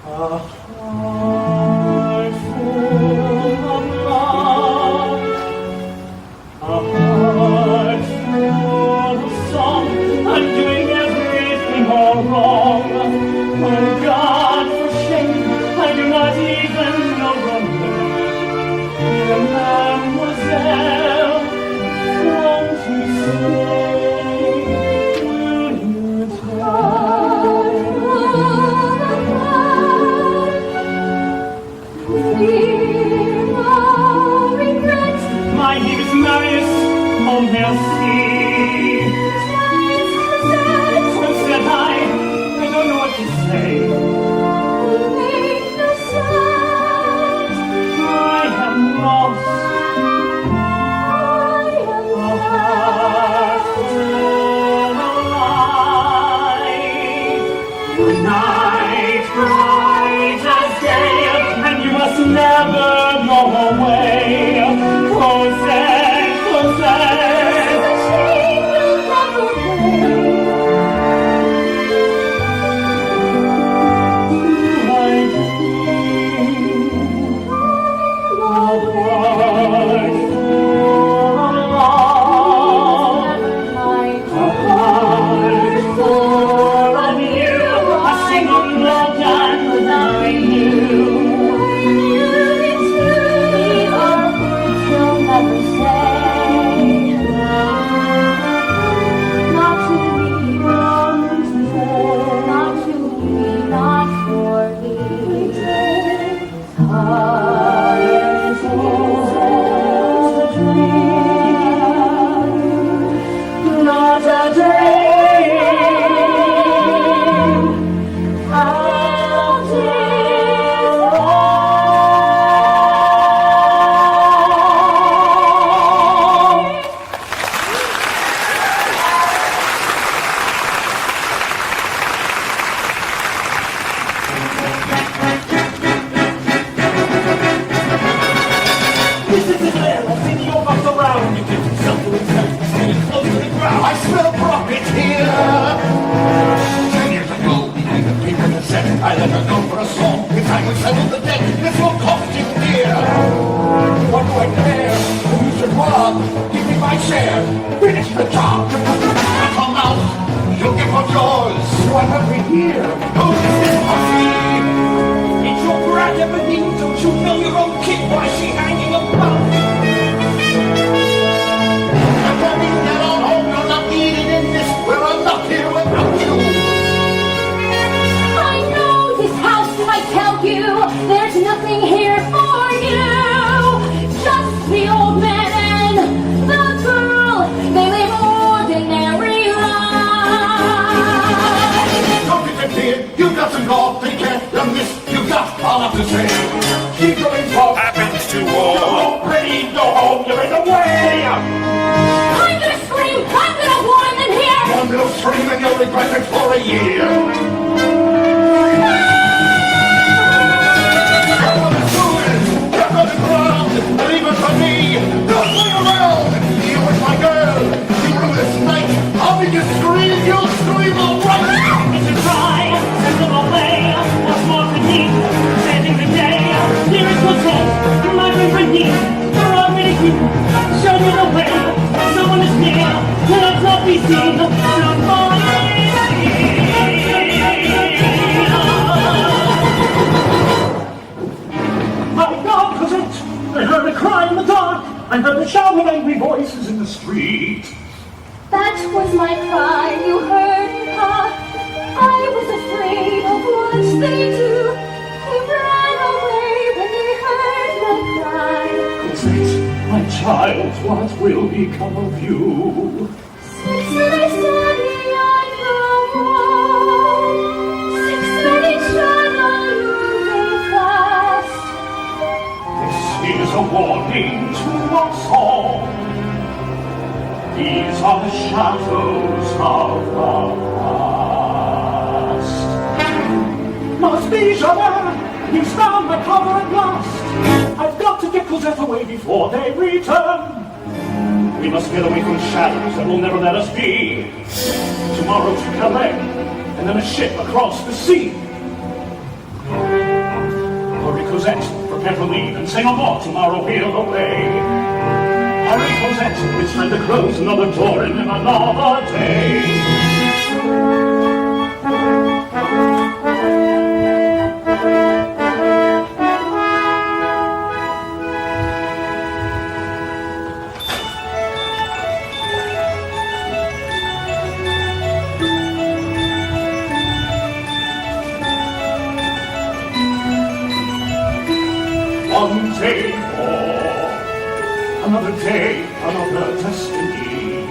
A heart full of love, a heart full of song. I'm doing everything all wrong. Oh God, for shame, I do not even know your name. Dear Mademoiselle, won't you say, will you My name is Marius. Oh, merci. What said I? I don't know what to say. I am lost. A heart full of light. The night bright as day, and you must never go away. Cosette, Cosette. My dream, a heart full of love, a heart full of you, a single note and loving you. Not a dream, out This is the glare, I've seen your box around. You get yourself to itself, standing close to the ground. I smell profit here. 10 years ago, behind the paper cassette, I let her go for a song. In time we settled the debt. This will cost you dear. What do I care? If you should rob, give me my share. Finish the job. Come out. You'll get what's yours. What have we here? Who is this pussy? It's your brat, Ebony. Don't you know your own kid? Why is she hanging about? I'm coming down on home. You're not needed in this. We're not here without you. I know this house, I tell you, there's nothing here for you. Just the old man and the girl, they live ordinary lives. Don't interfere. You've got some golf. They can't done this. You've got all up to say. Keep going, Bob. Happens to Go all. home, pretty, go home, you're in the way. I'm gonna scream, I'm gonna whine in here. One little scream and you'll regret it for a year. Get on the ground. I heard the shout of angry voices in the street. That was my cry, you heard, Pa. I was afraid of what they do. He ran away when he heard my cry. Cosette, my child, what will become of you? Since I study on the wall, 6 men each other moving fast. This is a warning to us all. These are the shadows of the past. Must be Javert! He's found my cover at last! I've got to get Cosette away before they return! We must get away from the shadows that will never let us be! Tomorrow to Calais, and then a ship across the sea! Hurry, Cosette, prepare to leave, and say no more, tomorrow we'll away! Hurry, Cosette, it's time to close another door and live another day. One day more. Another day, another destiny.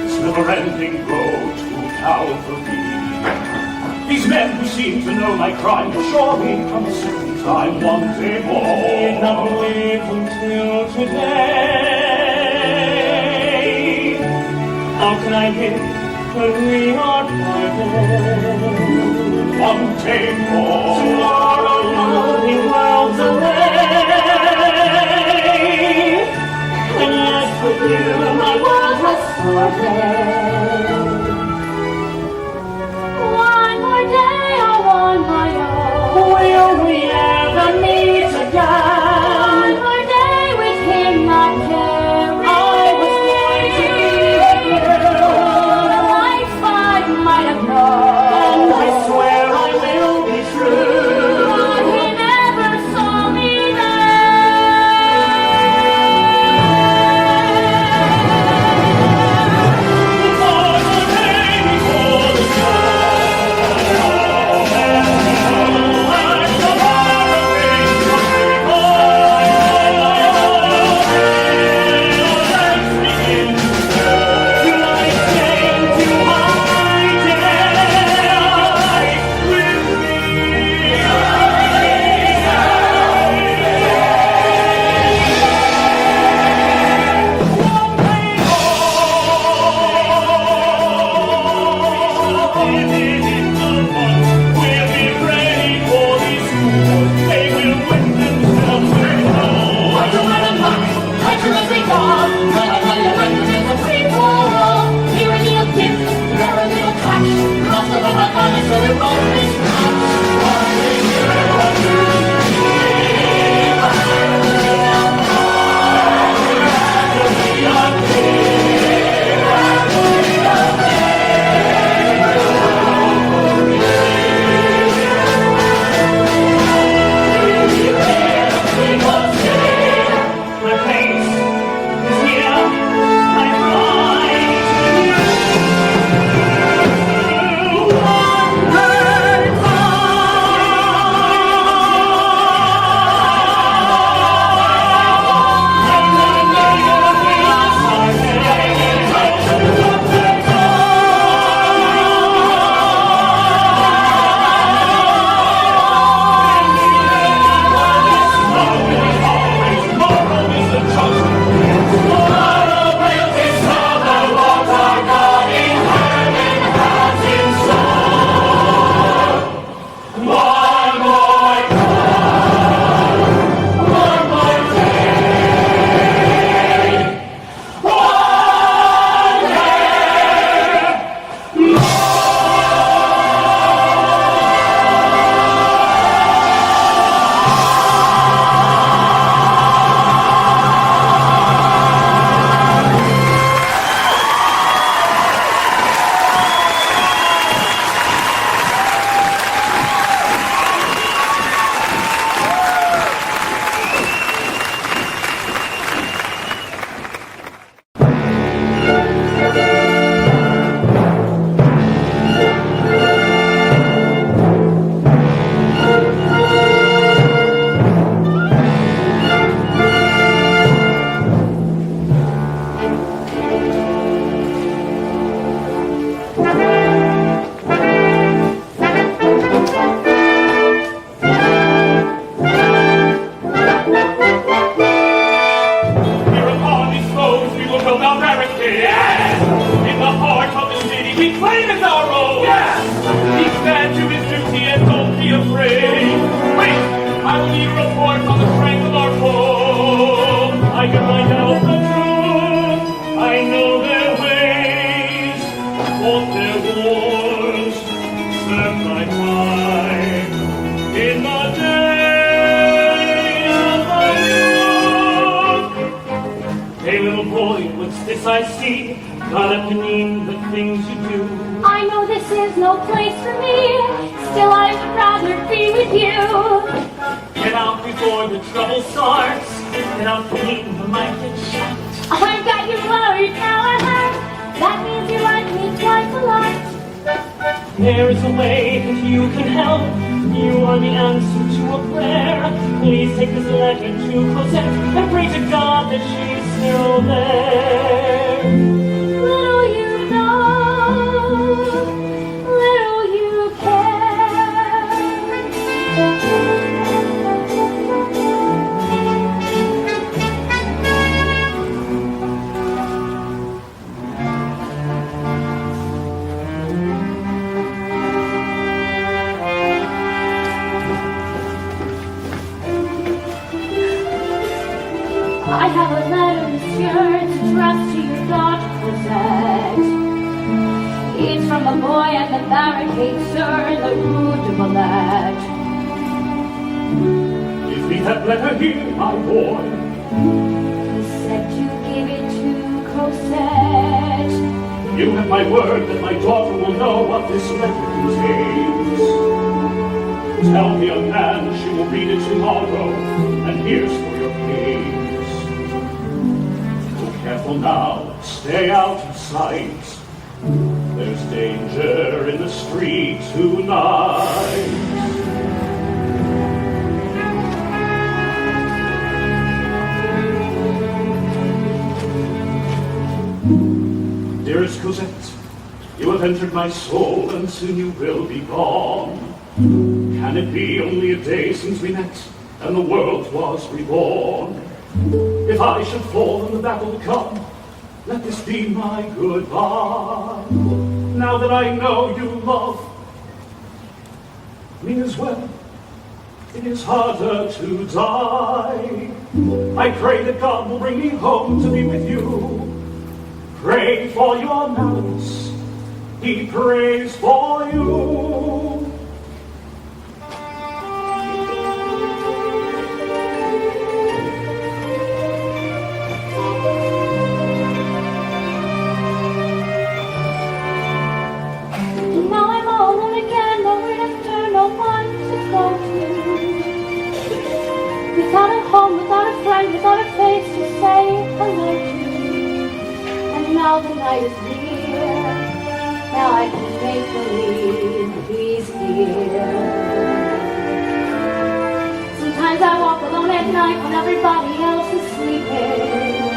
This never-ending road to Calvary. These men who seem to know my crime will surely come a second time one day more. Need not wait until today. How can I live when we are parted? One day more. Tomorrow, many worlds away. And yes, with you, my world has started. One more day, on my own. Will we ever meet again? One more day with him not caring. I was going to be with you. The life I might have known. And I swear I will be true. report on the strength of our foe. I can find out the truth. I know their ways, fought their wars, served my time in the day of my youth. Hey, little boy, what's this I see? Galloping the things you do. I know this is no place for me, still I would rather be with you. Get out before the trouble starts. Get out to meet the might and shout. I've got you worried now at heart. That means you like me quite a lot. There is a way that you can help. You are the answer to a prayer. Please take this letter to Cosette and pray to God that she's still there. Little you know, little you care. I have a letter, monsieur, addressed to your daughter, Cosette. It's from a boy at the barricade, sir, in the Rue de Valette. Give me that letter here, my boy. He said to give it to Cosette. You have my word that my daughter will know what this letter contains. Tell the young man she will read it tomorrow, and here's for your pains. Be careful now, stay out of sight. There's danger in the street tonight. Dearest Cosette, you have entered my soul, and soon you will be gone. Can it be only a day since we met, and the world was reborn? If I should fall in the battle to come, let this be my goodbye. Now that I know you love me as well, it is harder to die. I pray that God will bring me home to be with you. Pray for your malice, he prays for you. Now I'm all alone again, nowhere to turn, no one to go to. Without a home, without a friend, without a face to say hello to. And now the night is near, now I can make believe he's here. Sometimes I walk alone at night when everybody else is sleeping.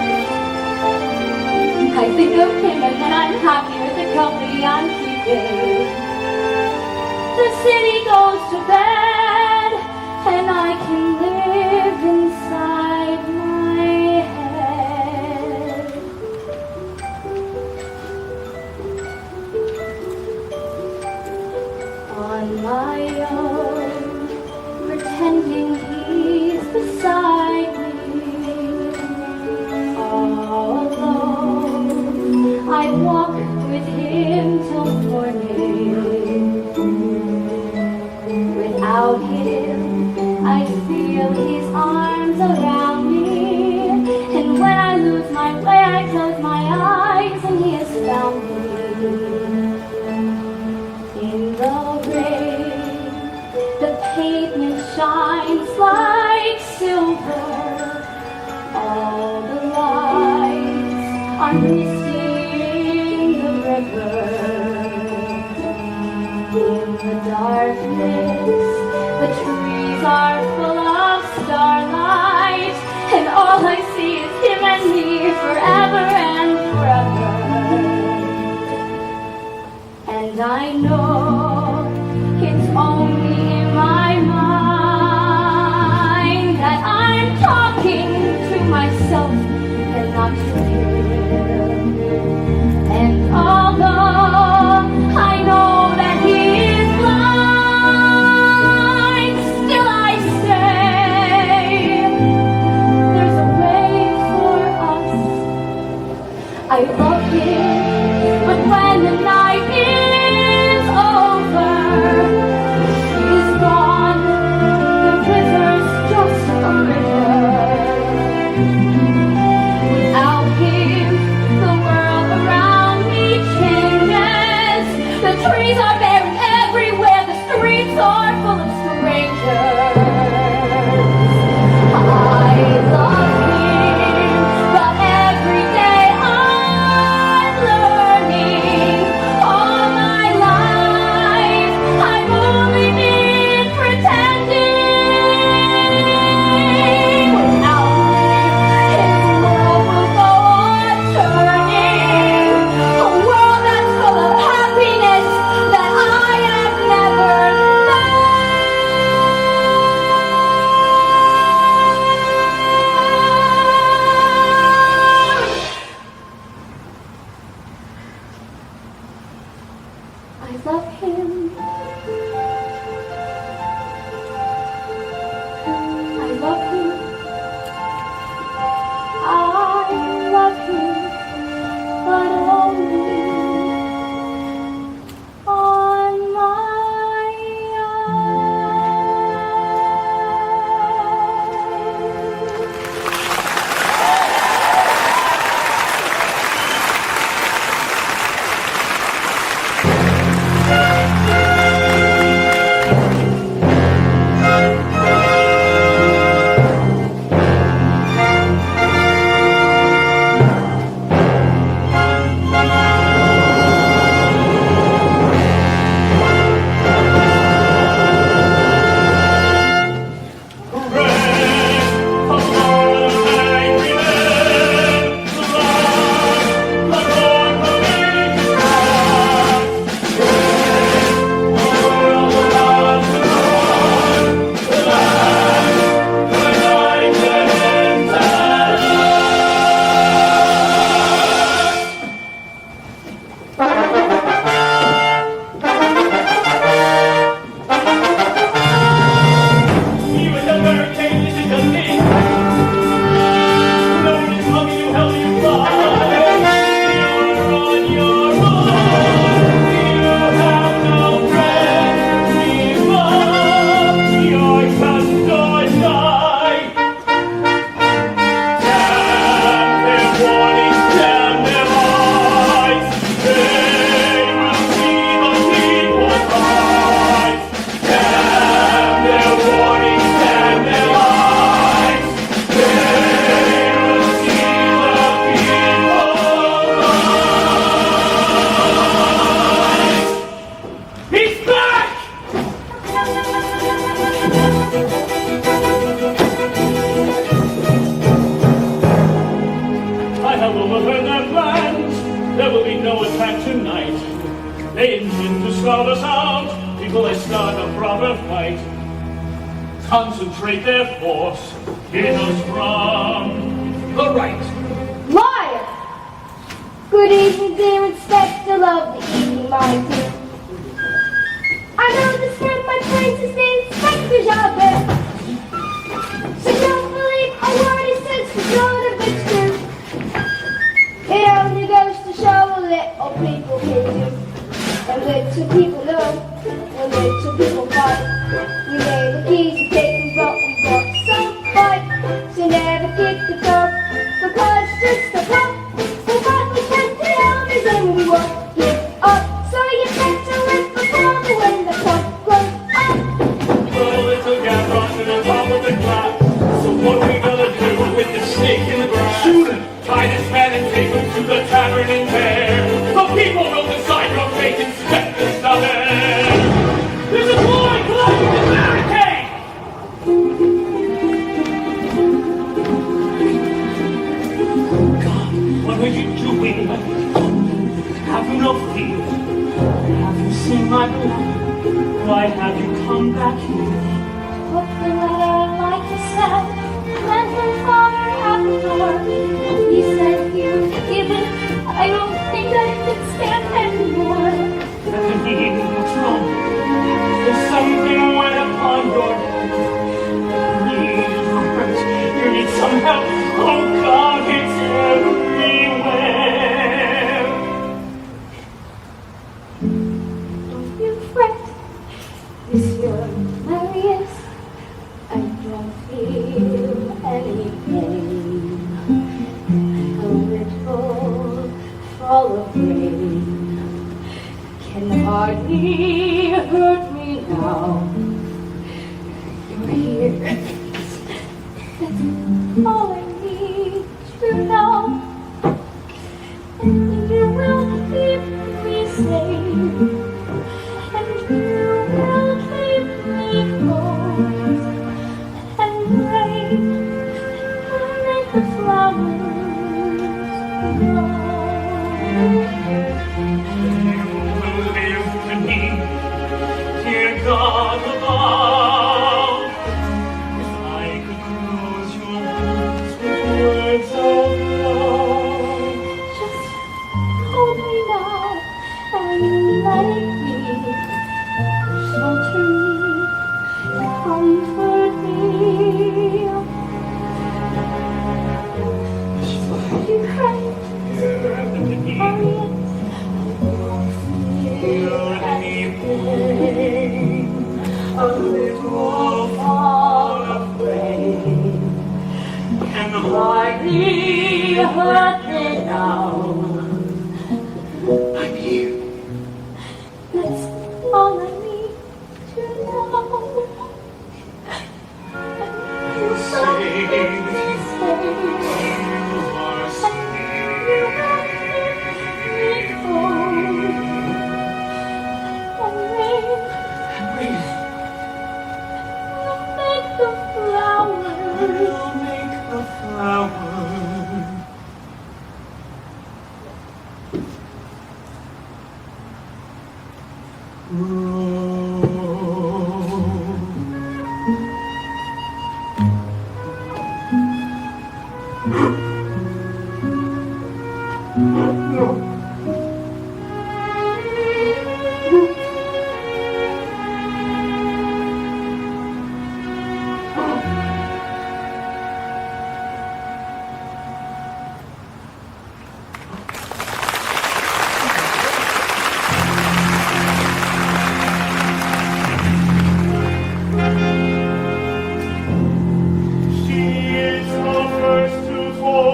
I think of him and then I'm happy with the company I'm keeping. The city goes to bed and I can live inside my head. On my own, pretending he's beside me. All alone, I walk with him till morning. Without him, I feel his arms around me. And when I lose my way, I close my eyes and he has found me. In the rain, the pavement shines like silver. All the lights are misting the river. In the darkness, the trees are full of starlight, and all I see is him and me forever and forever. And I know it's only in my mind that I'm talking to myself and not to him. And although I know that he is blind, still I say people stand a proper fight, concentrate their force, hit us from the right. Liar! Good evening, dear Inspector of the evening, my dear. I know this man, my friend, his name's Inspector Javert. So don't believe a word he says, for sure if it's true. It only goes to show what little people can do. And little people know, and little people fight. We lay the keys and take them, but we got some fight. So never kick the door, because just a pop. But we can't the elders and we won't give up. So you better wait for trouble when the clock grows up. Put a little gas on to the top of the glass. So what we gonna do with the snake in the grass? Shoot him! Tie this man and take him to the tavern in there. The people will decide your fate, Inspector Javert. There's a boy climbing the barricade! God, what are you doing? Have you no fear? Have you seen my blood? Why have you come back here? Put the letter like you said, and her father at the door. He said he was forgiven. I don't think I can stand anymore. What's wrong? There's something wet upon your head. Please, hurt. You need some help. Oh God, it's everywhere. Don't you fret, Monsieur Marius. I don't feel any pain. A little fall of rain can hardly hurt me now. You're here. That's all I need to know. And you will keep me safe. And you will keep me close. And rain will make the flowers grow. You will live to me, dear God above. If I could close your lips with words of love. Just hold me now, and let it be. Shelter me, comfort me. You cry, Marius. A little fall of rain can hardly hurt me now. I'm here. That's all I need to know. And you Safe. safe. You are safe. You will keep me close. And rain will make the flowers We'll make the flowers She is the first to fall.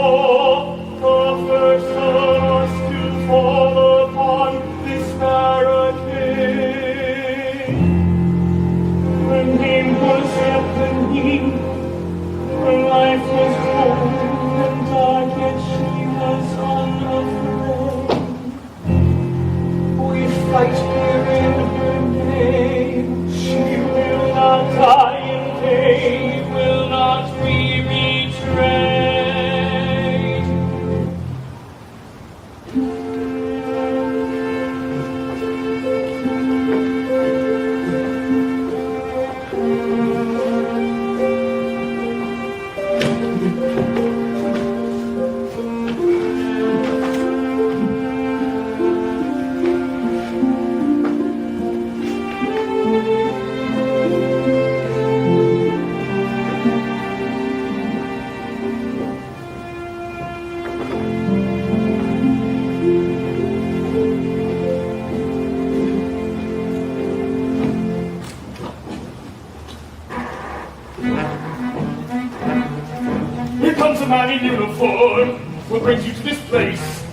Here comes a man in uniform. What brings you to this place?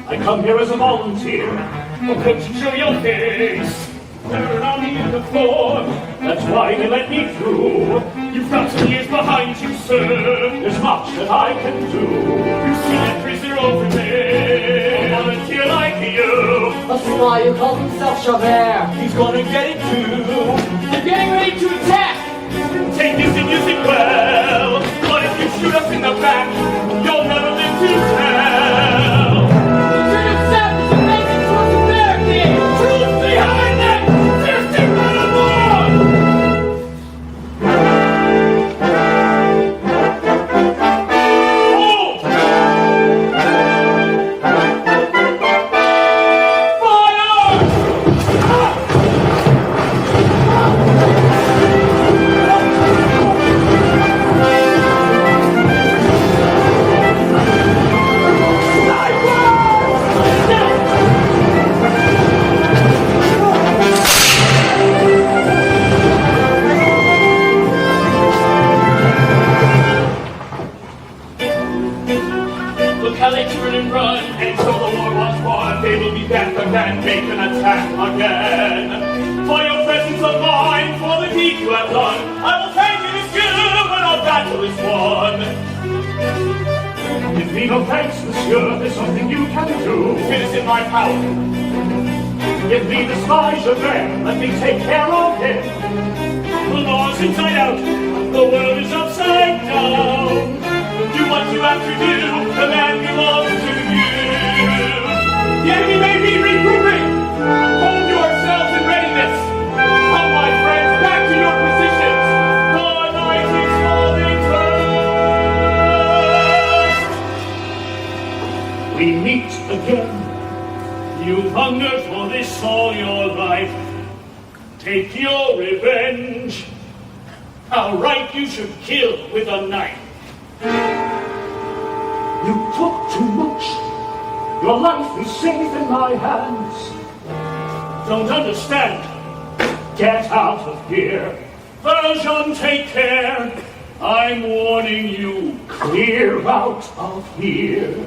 I come here as a volunteer. Well, could you show your face? Turn on the uniform. That's why they let me through. You've got some years behind you, sir. There's much that I can do. You see that prisoner over there? A volunteer like you. A spy who calls himself Javert. He's gonna get it too. They're getting ready to attack! Take this and use it well. But if you shoot us in the back, you'll never live to tell. Lieutenant Savage is making towards the barricade! Troops behind them! There's the run Look how they turn and run, and so the war was won. They will be back again, make an attack again. For your presence of mind, for the deed you have done, I will thank you as you when our battle is won. Give me no thanks, monsieur, there's something you can do. It is in my power. Give me the spy Javert, let me take care of him. The law's inside out, the world is upside down. Do what you have to do, the man belongs to you. The enemy may be regrouping. Hold yourselves in readiness. Come, my friends, back to your positions. The night is falling fast. We meet again. You've hungered for this all your life. Take your revenge. How right you should kill with a knife. You took too much. Your life is safe in my hands. Don't understand. Get out of here. Valjean, take care. I'm warning you. Clear out of here.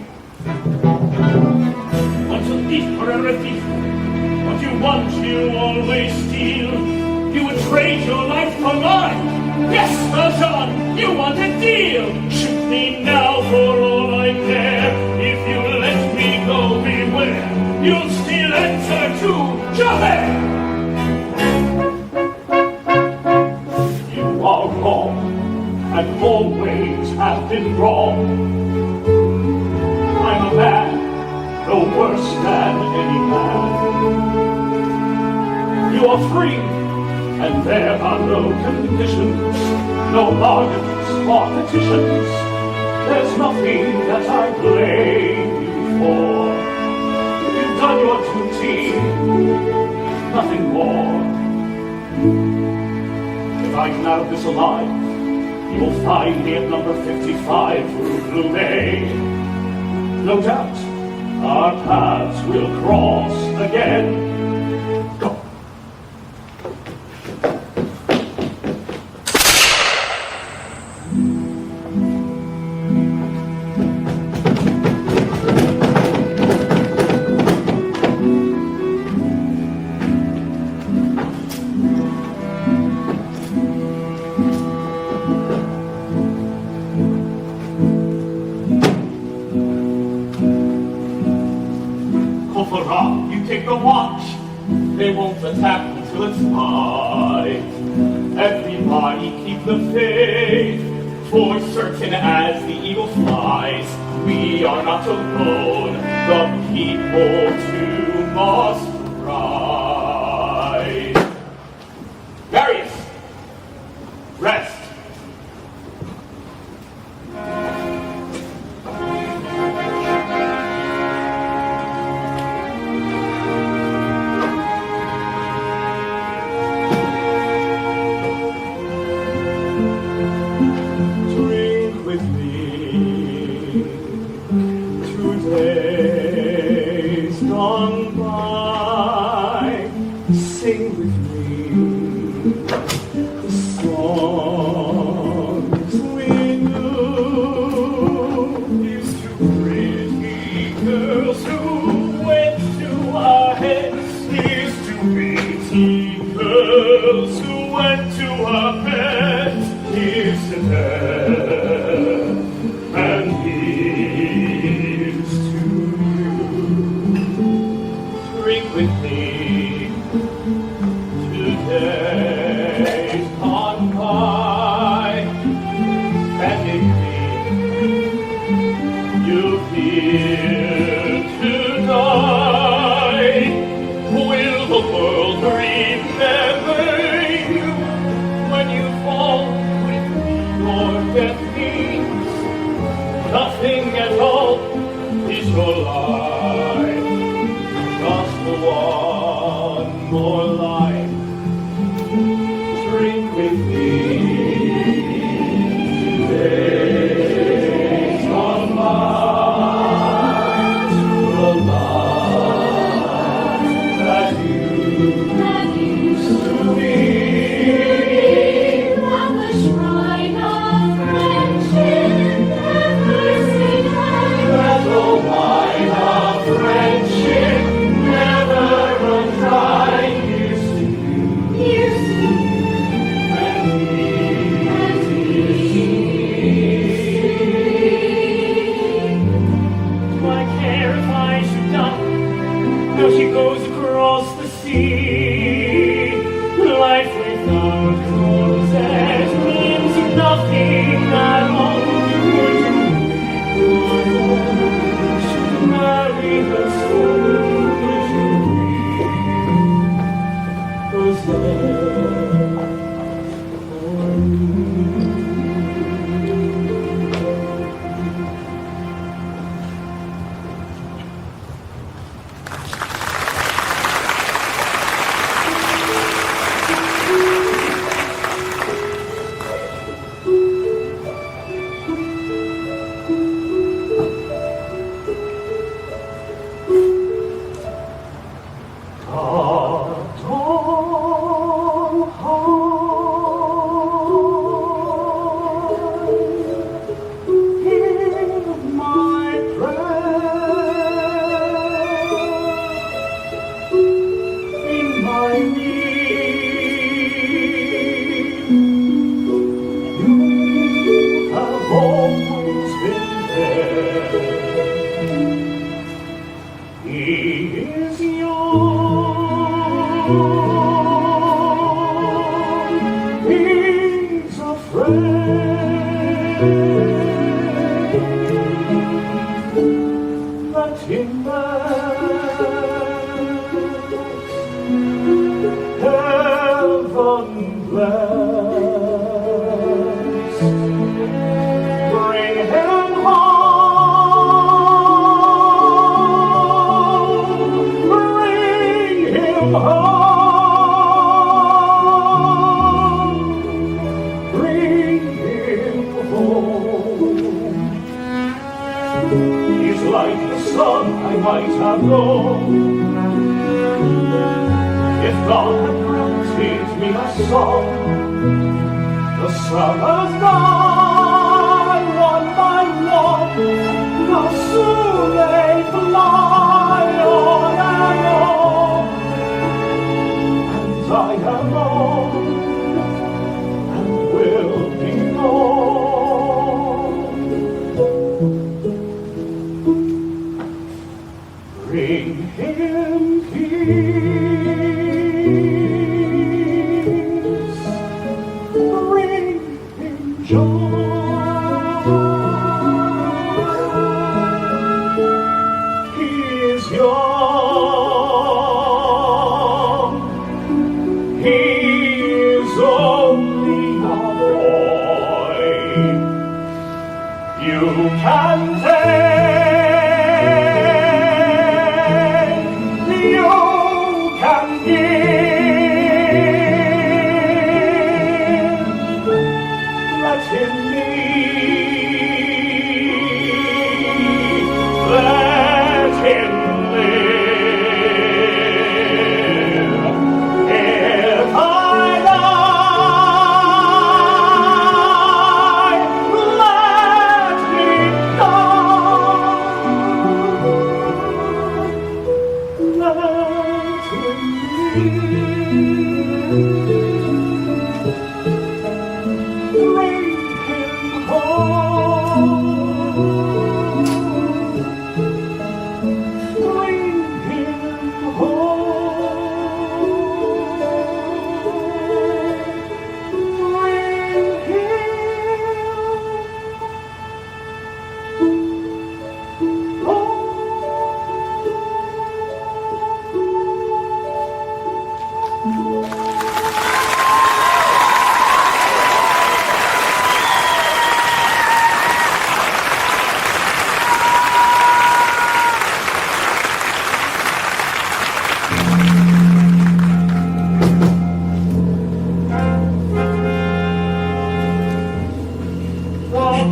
Once a thief, forever a thief. What you want, you always steal. You would trade your life for mine. Yes, Valjean, you want a deal. Shoot me now for all I care. If you let me go, beware. You'll still answer to Javert. You are wrong, and always have been wrong. I'm a man, no worse than any man. You are free. And there are no conditions, no bargains or petitions. There's nothing that I blame you for. You've done your duty, nothing more. If I come out of this alive, you will find me at number 55 Rue Plumet. No doubt, our paths will cross again. Go. You take the watch. They won't attack until it's light. Everybody keep the faith. For certain as the eagle flies, we are not alone. The people too must rise. Marius, rest. and here's to you. Drink with me. Today's gone by, and if you fear to die, will the world remember you when you fall with your death means nothing at all is your life, just one more life. Drink with me. Today's gone by to the life that you used to be. On the shrine of friendship, never say That the wine of friendship never run dry. Here's to you here's to and me. Do I care if I should die? Now she goes across the sea. Life without roses means nothing at all. Should marry her die.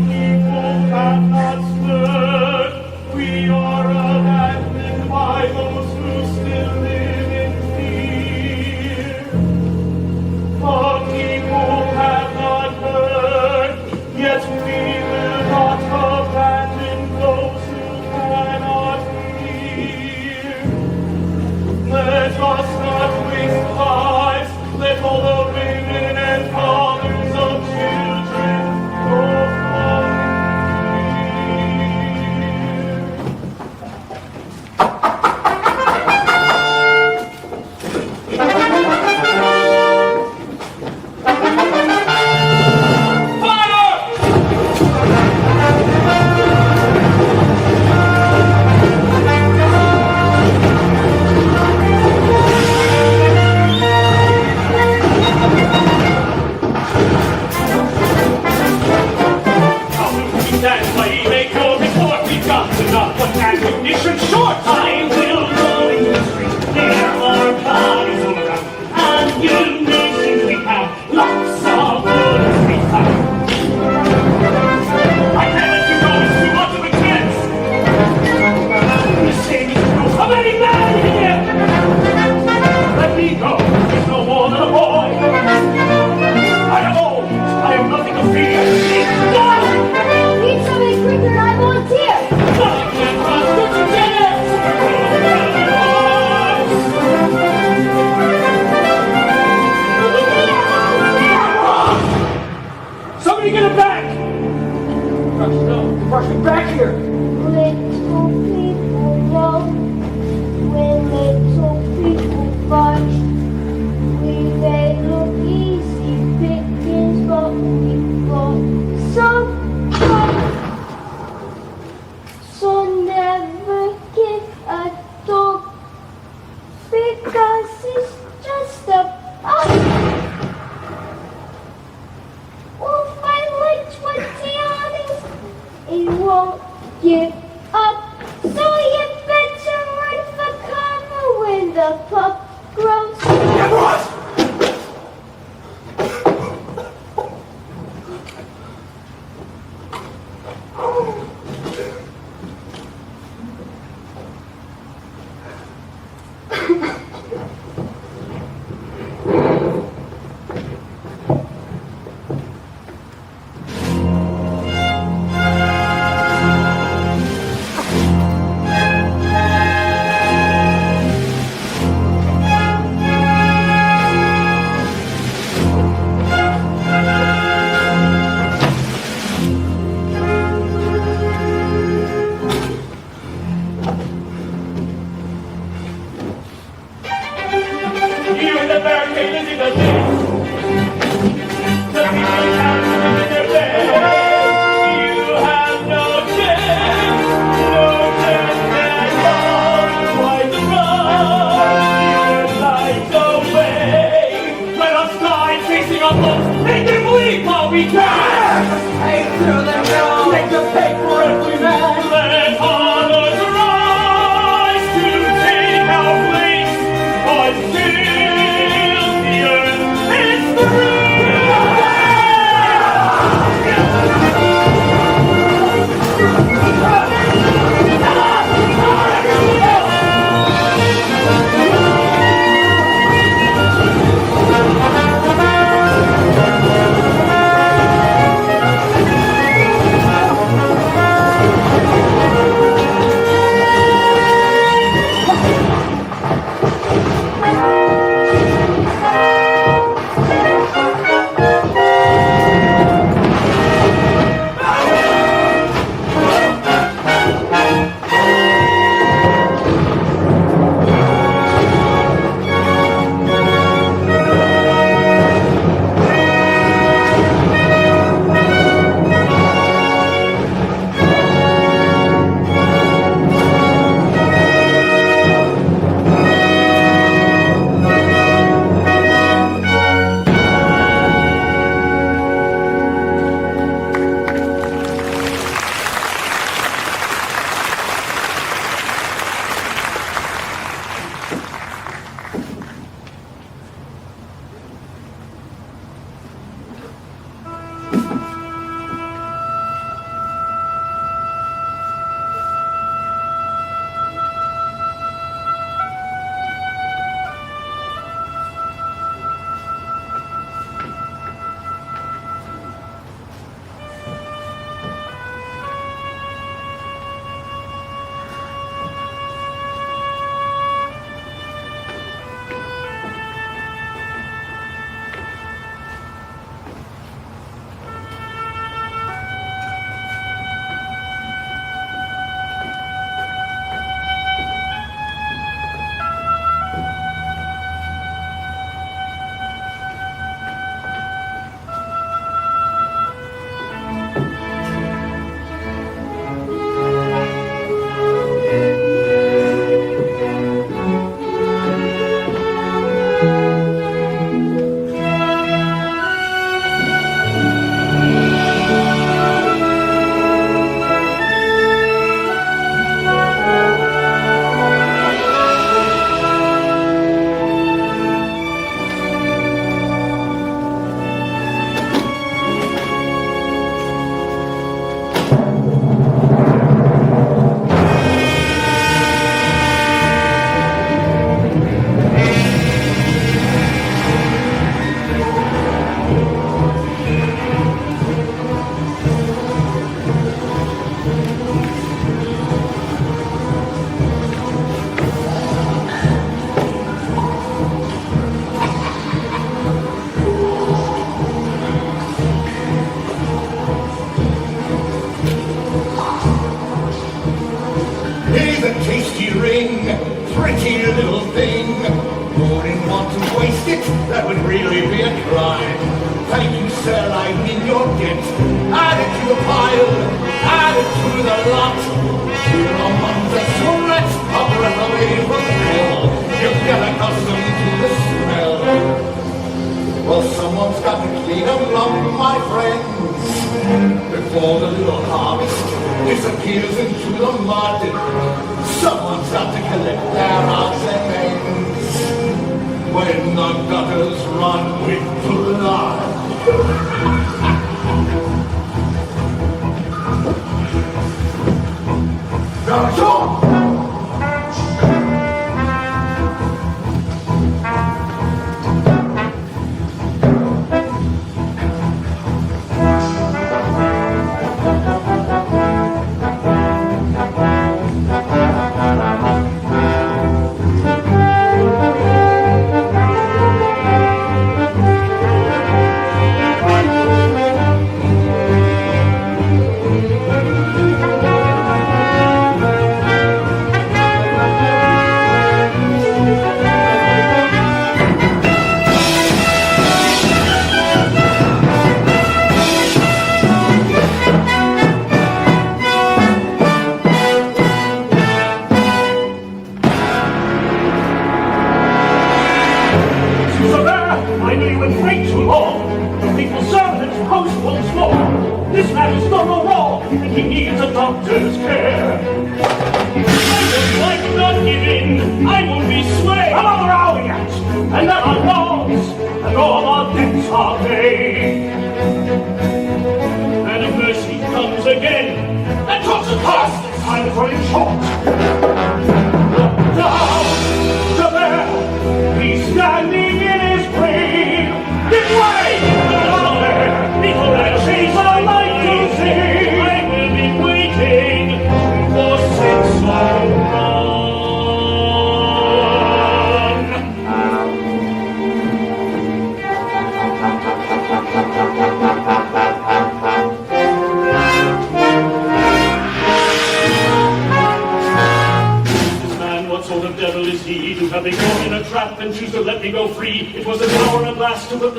people have not stood. We are abandoned by those who still live in fear. The people have not heard, yet we will not abandon those who cannot hear. Let us not waste lives, let all the women and fathers of children go That's why you make your report. We've got enough of ammunition short. I will go in the street. There are bodies all around. And you nations we have lots of bullets we found. I can't let you go. It's too much of a chance. The same is true of any man here. Let me go. There's no more than a boy. I am old. I have nothing to fear. Go! Need somebody quicker, I volunteer. Somebody get him back! Rush me back here! Little people know when little people fight. We may look easy pickings, but we got some fight. So never give a dog because it's just a We'll fight like 20 armies. It won't give up. So you better run for cover when the pup grows. ring, pretty little thing. You wouldn't want to waste it, that would really be a crime. Thank you, sir, I'm in your debt. Add it to the pile, add it to the lot. You're among the sweat, a breath away from hell. You get accustomed to the smell. Well, someone's got to clean them up, my friends, before the little harvest disappears into the mud. Someone's got to collect their odds and ends when the gutters run with blood. Now, John!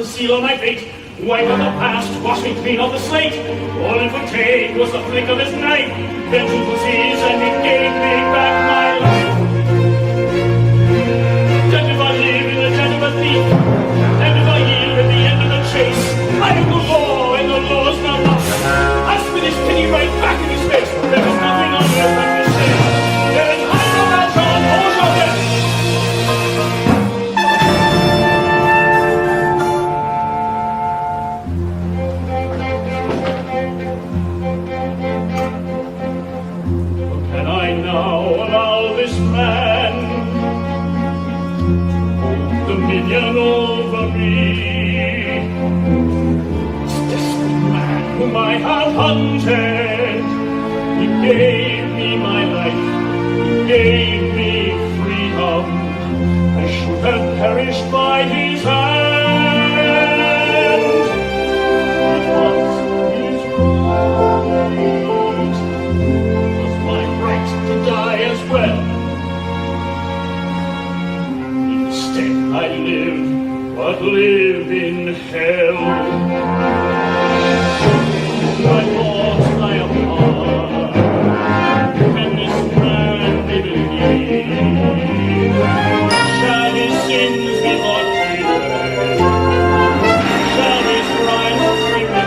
Seal on my fate, wipe out the past, wash me clean off the slate. All it would take was the flick of his knife. Vengeance was his, and he gave me back my life. Judge if I live in the death of a thief, and if I yield at the end of the chase, I am the law, and the law's not lost. I spit his pity right back in his face. There is nothing on earth I can say. There is I know that John, hold your breath. Over me, this desperate man whom I have hunted, he gave me my life, he gave me freedom. I should have perished by his hand. It was his right, it was my right to die as well. I live, but live in hell. My thoughts lie apart. Can this man be believed? Shall his sins be forgiven? Shall his crimes bring the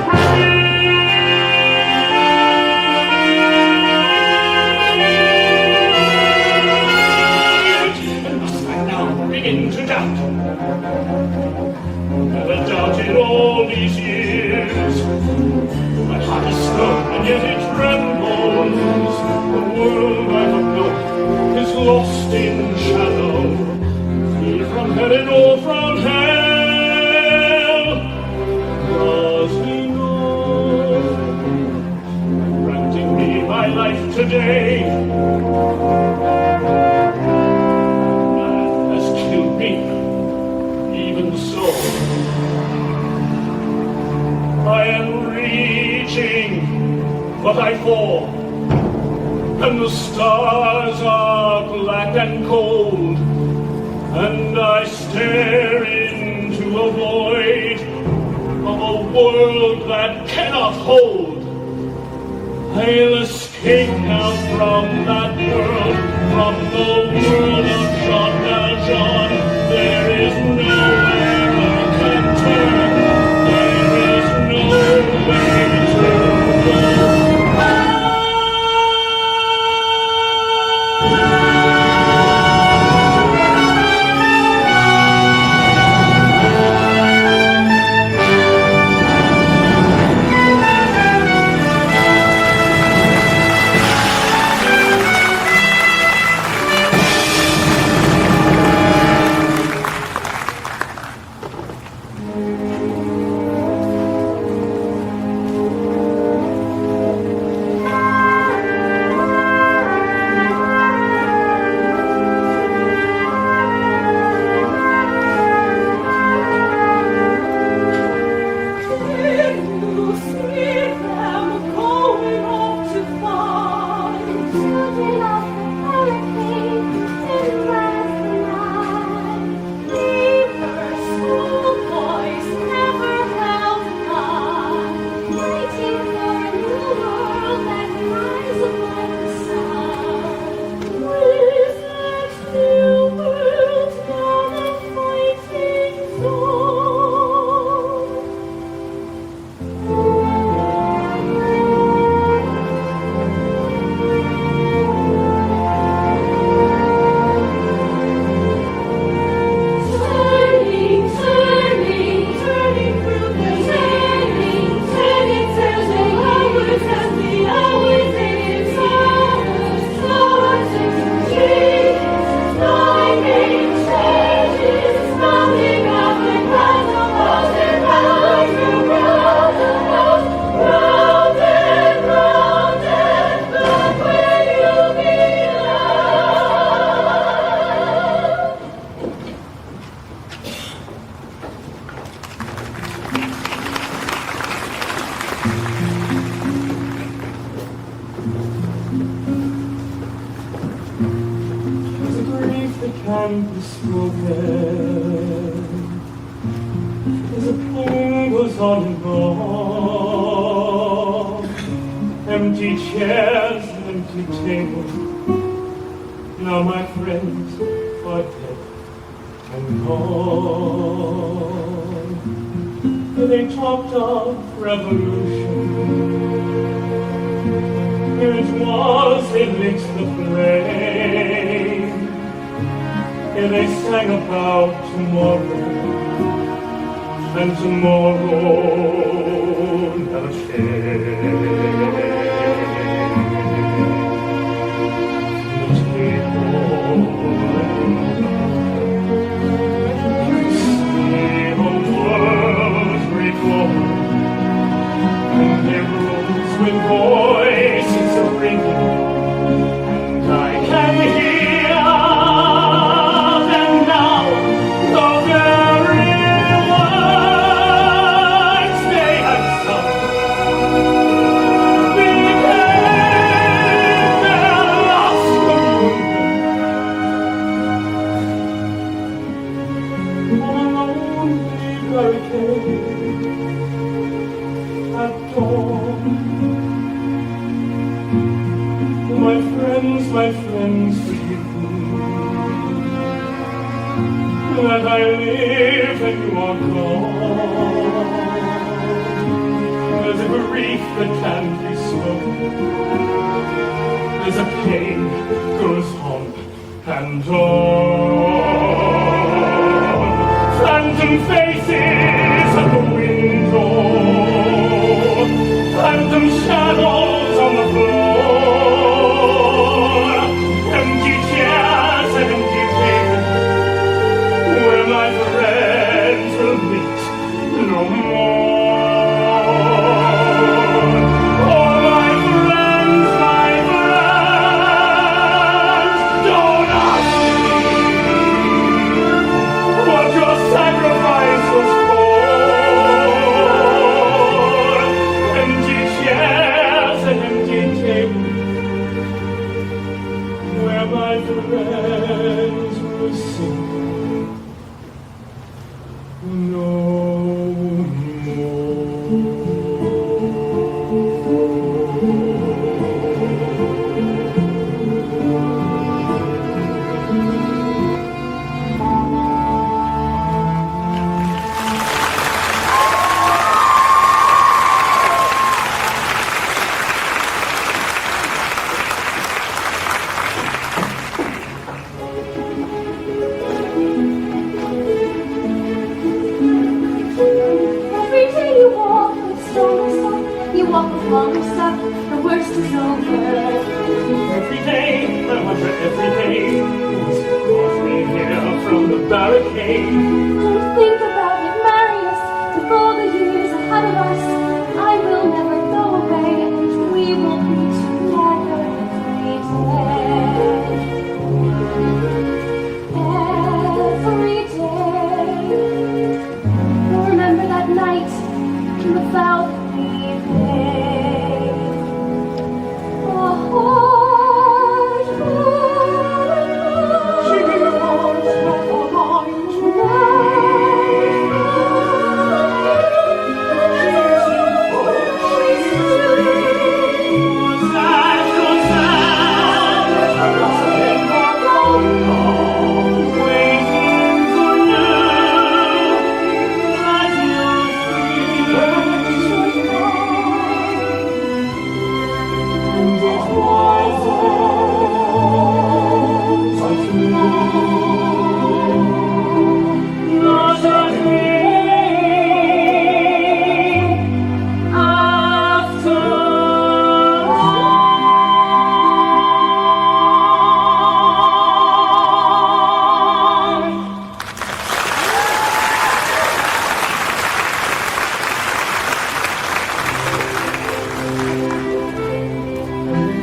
and must I now begin to doubt? Never doubted all these years. My heart is stone and yet it trembles. The world I have known is lost in shadow, free from heaven or from hell. Does he know granting me my life today? Man has killed me. Even so, I am reaching, but I fall. and the stars are black and cold, and I stare into a void of a world that cannot hold. I'll escape now from that world, from the world of Jean Valjean. There is nowhere I can turn, there is no way to go. Can't be spoken. As a pain goes on and on, empty chairs, empty tables. Now my friends are dead and gone. They talked of revolution. Here it was, they lit the flame. Here they sang about tomorrow, and tomorrow never came. The table, you see the world recall, and they rose with voices ringing, and I can hear. My friends, forgive me that I live and you are gone. There's a grief that can't be spoken. There's a pain goes on and on. Phantom faces at the window, phantom shadows on the floor. Empty chairs and empty tables, where my friends will meet no more. Oh, my friends, don't ask me what your sacrifice friends will sing no Every day you walk with stronger stuff, you walk with longer stuff, the worst is over. Every day, I wonder every day, who's brought me here from the barricade? Don't think about it, Marius, with all the years ahead of us, I will never go away, and we will be together every day. Remember that night in the Valkyrie Bay. A heart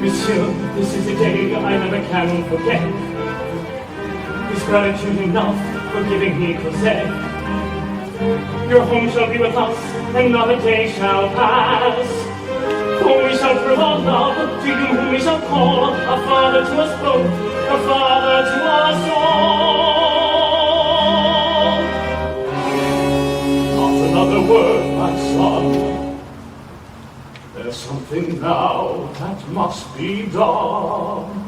Monsieur, this is a day I never can forget. Is gratitude enough for giving me Cosette? Your home shall be with us, and not a day shall pass. For we shall prove our love to you whom we shall call a father to us both, a father to us all. Not another word, my son. There's something now that must be done.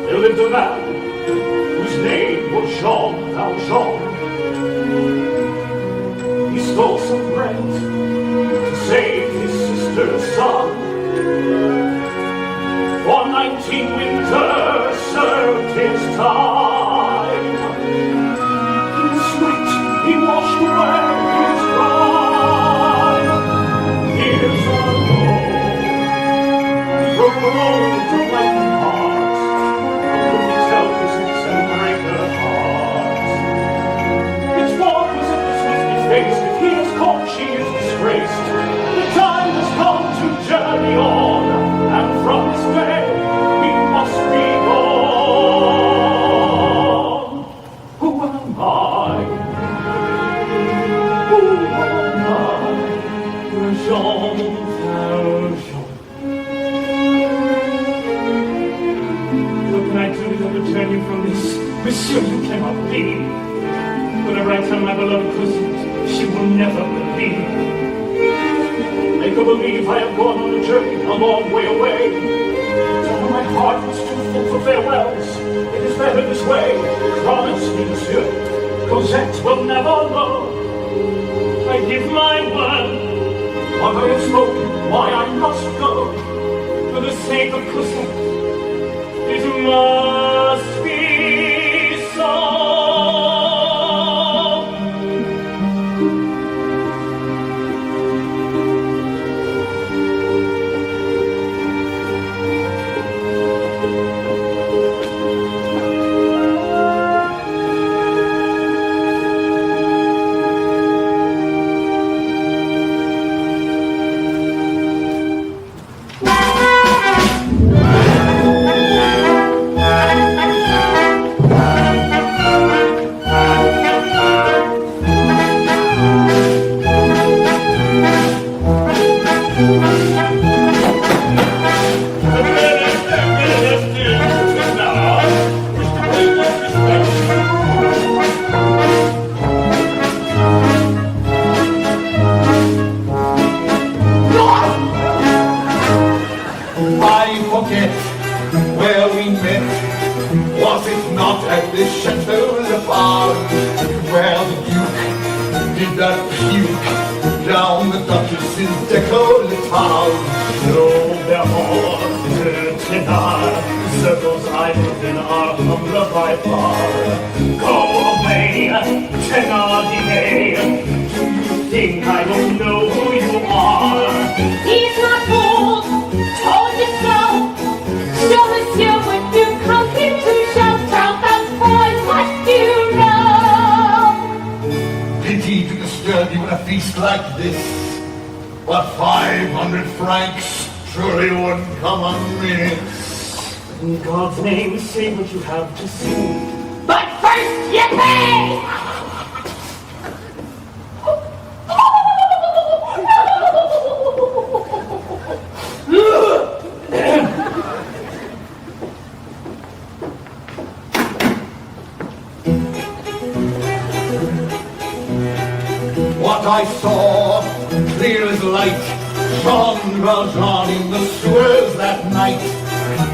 There lived a man whose name was Jean Valjean. He stole some bread to save his sister's son. For 19 winters served his time. In sweat he washed away his crime. Years ago, he broke the mold to lighten hearts. How could he tell business and break their hearts? It's war was if this must be faced. If he is caught, she is disgraced. The time has come to journey on, and from this day we must be gone. Who am I? Who am I? Jean Valjean. What can I do to return you from this? Monsieur, you cannot leave. Whenever I tell my beloved Cosette, she will never believe. Make her believe I have gone on a journey a long way away. Tell her my heart is too full for farewells. It is better this way. Promise me, monsieur, Cosette will never know. I give my word. What I have spoken, why I must go. For the sake of Cosette, it must be so. not at this Chateau Lafarge, where the Duke did that puke down the Duchess's décolletage. No, therefore, Thénard, circles I live in are humbler by far. Go away, Thénardier. Do you think I don't know who you are? He's not bold, told you so. So, monsieur, when you come here to show, tell those boys what you know. Pity to disturb you at a feast like this, but 500 francs surely wouldn't come amiss. In God's name, say what you have to say. But first you pay! What I saw, clear as light, Jean Valjean in the sewers that night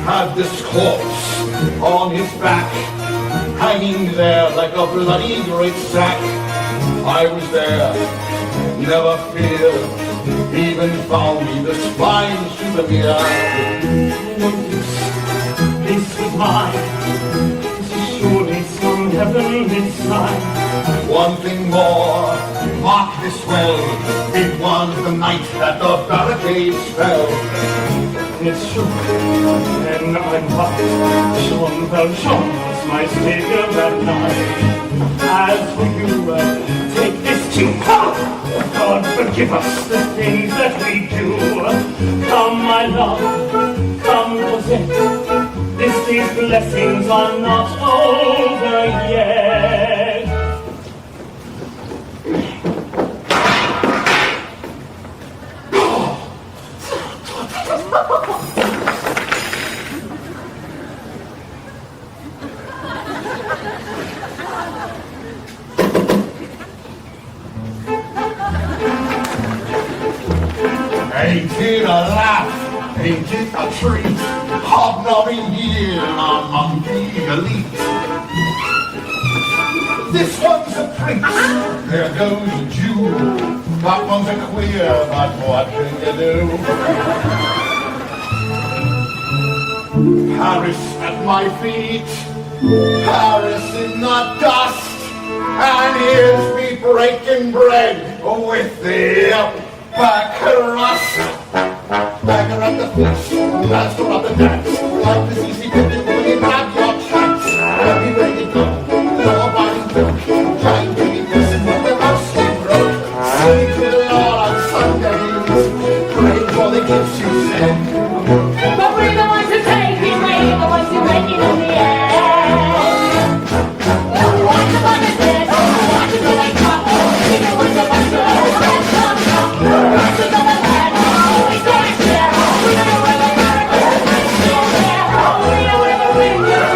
had this corpse on his back, hanging there like a bloody great sack. I was there, never fear, even found me this fine souvenir. This was mine. This is surely some heavenly sign. One thing more, mark this well, it was the night that the barricades fell. It's true, and I'm right. Jean Valjean was my savior that night. As for you, take this too. God forgive us the things that we do. Come, my love, come, Cosette. These blessings are not over yet. Ain't it a laugh? Ain't it a treat? Hobnobbing here among the elite. This one's a prince, there goes a Jew. That one's a queer, but what can you do? Paris at my feet, Paris in the dust, and here's me breaking bread with the back crust. Beggar at the feast, master of the dance, like this easy pippin when you grab your chance. Everywhere you go, law-abiding folk, trying to be decent when they're mostly broke. Sing to the Lord on Sundays, pray for the gifts you send. But we're the ones who take it, we're the ones who make it in the end. Watch the buttons dead, watch the like pop, we're the ones that watch the watch the bad, always got it there. We know where the miracles are still there. We know where the windows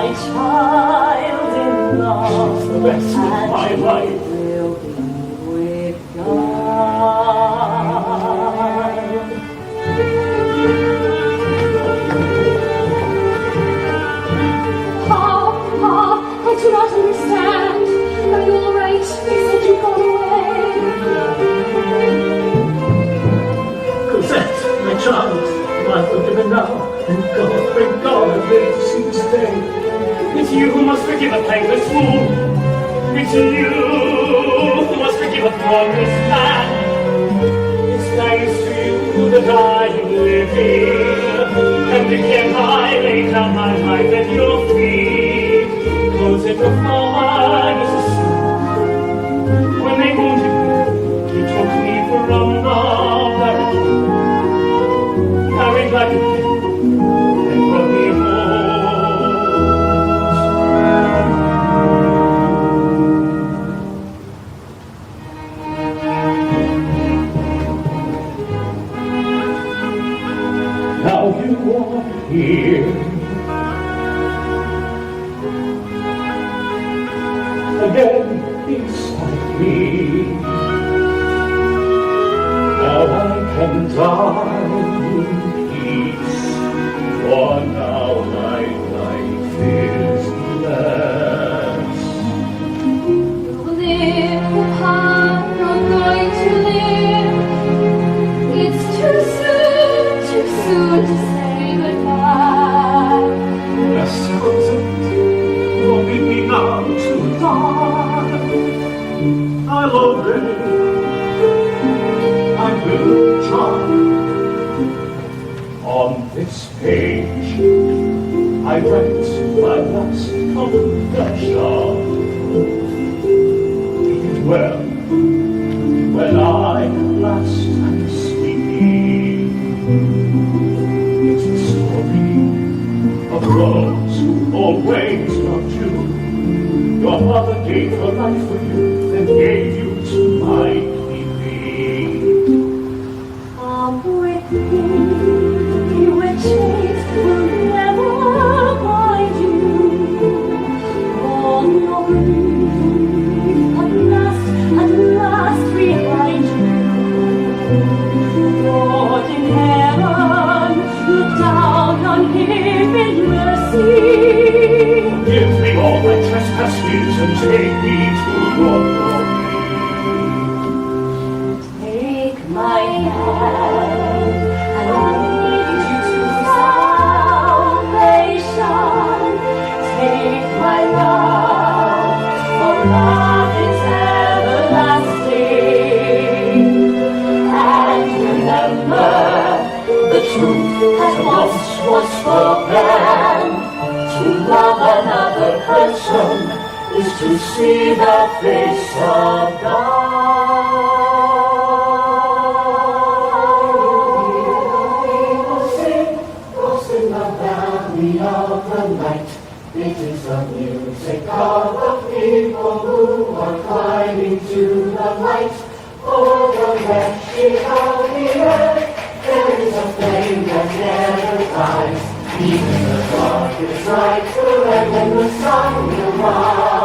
my child in love, the best of my and life. will be with God. Papa, I do not understand. Are you all right? They said you'd gone away. Cosette, my child, my forgiven now, and God, thank God, I live to see this day. It's you who must forgive a thankless fool. It's you who must forgive a thoughtless man. It's thanks to you that I am living, and again I lay down my life at your feet. Cosette, your father is asleep. When they wounded me, he took me from another, carried like a kid, and brought me home. Now you are here again beside me. Now I can die in peace, for now my life is blessed. You'll live, Papa. You're going to live. It's too soon to say goodbye. Yes, Cosette, won't leave me now to die. I'll obey, I will try. On this page, I write my last confession. It well, when I at last am sleeping. It's the story of those who always loved you. Your mother gave her life for you and gave you to my keeping. Come with me, witches will never bind you. On your grief, at last behind you. Lord in heaven, look down on him in mercy. Give me all my trespasses and take me to your glory. Take my hand and lead you to salvation. Take my love, for love is everlasting. And remember, the truth that once was spoken. To love another person is to see the face of God. We'll sing the valley of the night. It is the music of the people who are climbing to the light. Over the edge of the earth, there is a flame that never dies. Even the darkest night will end and the sun will rise.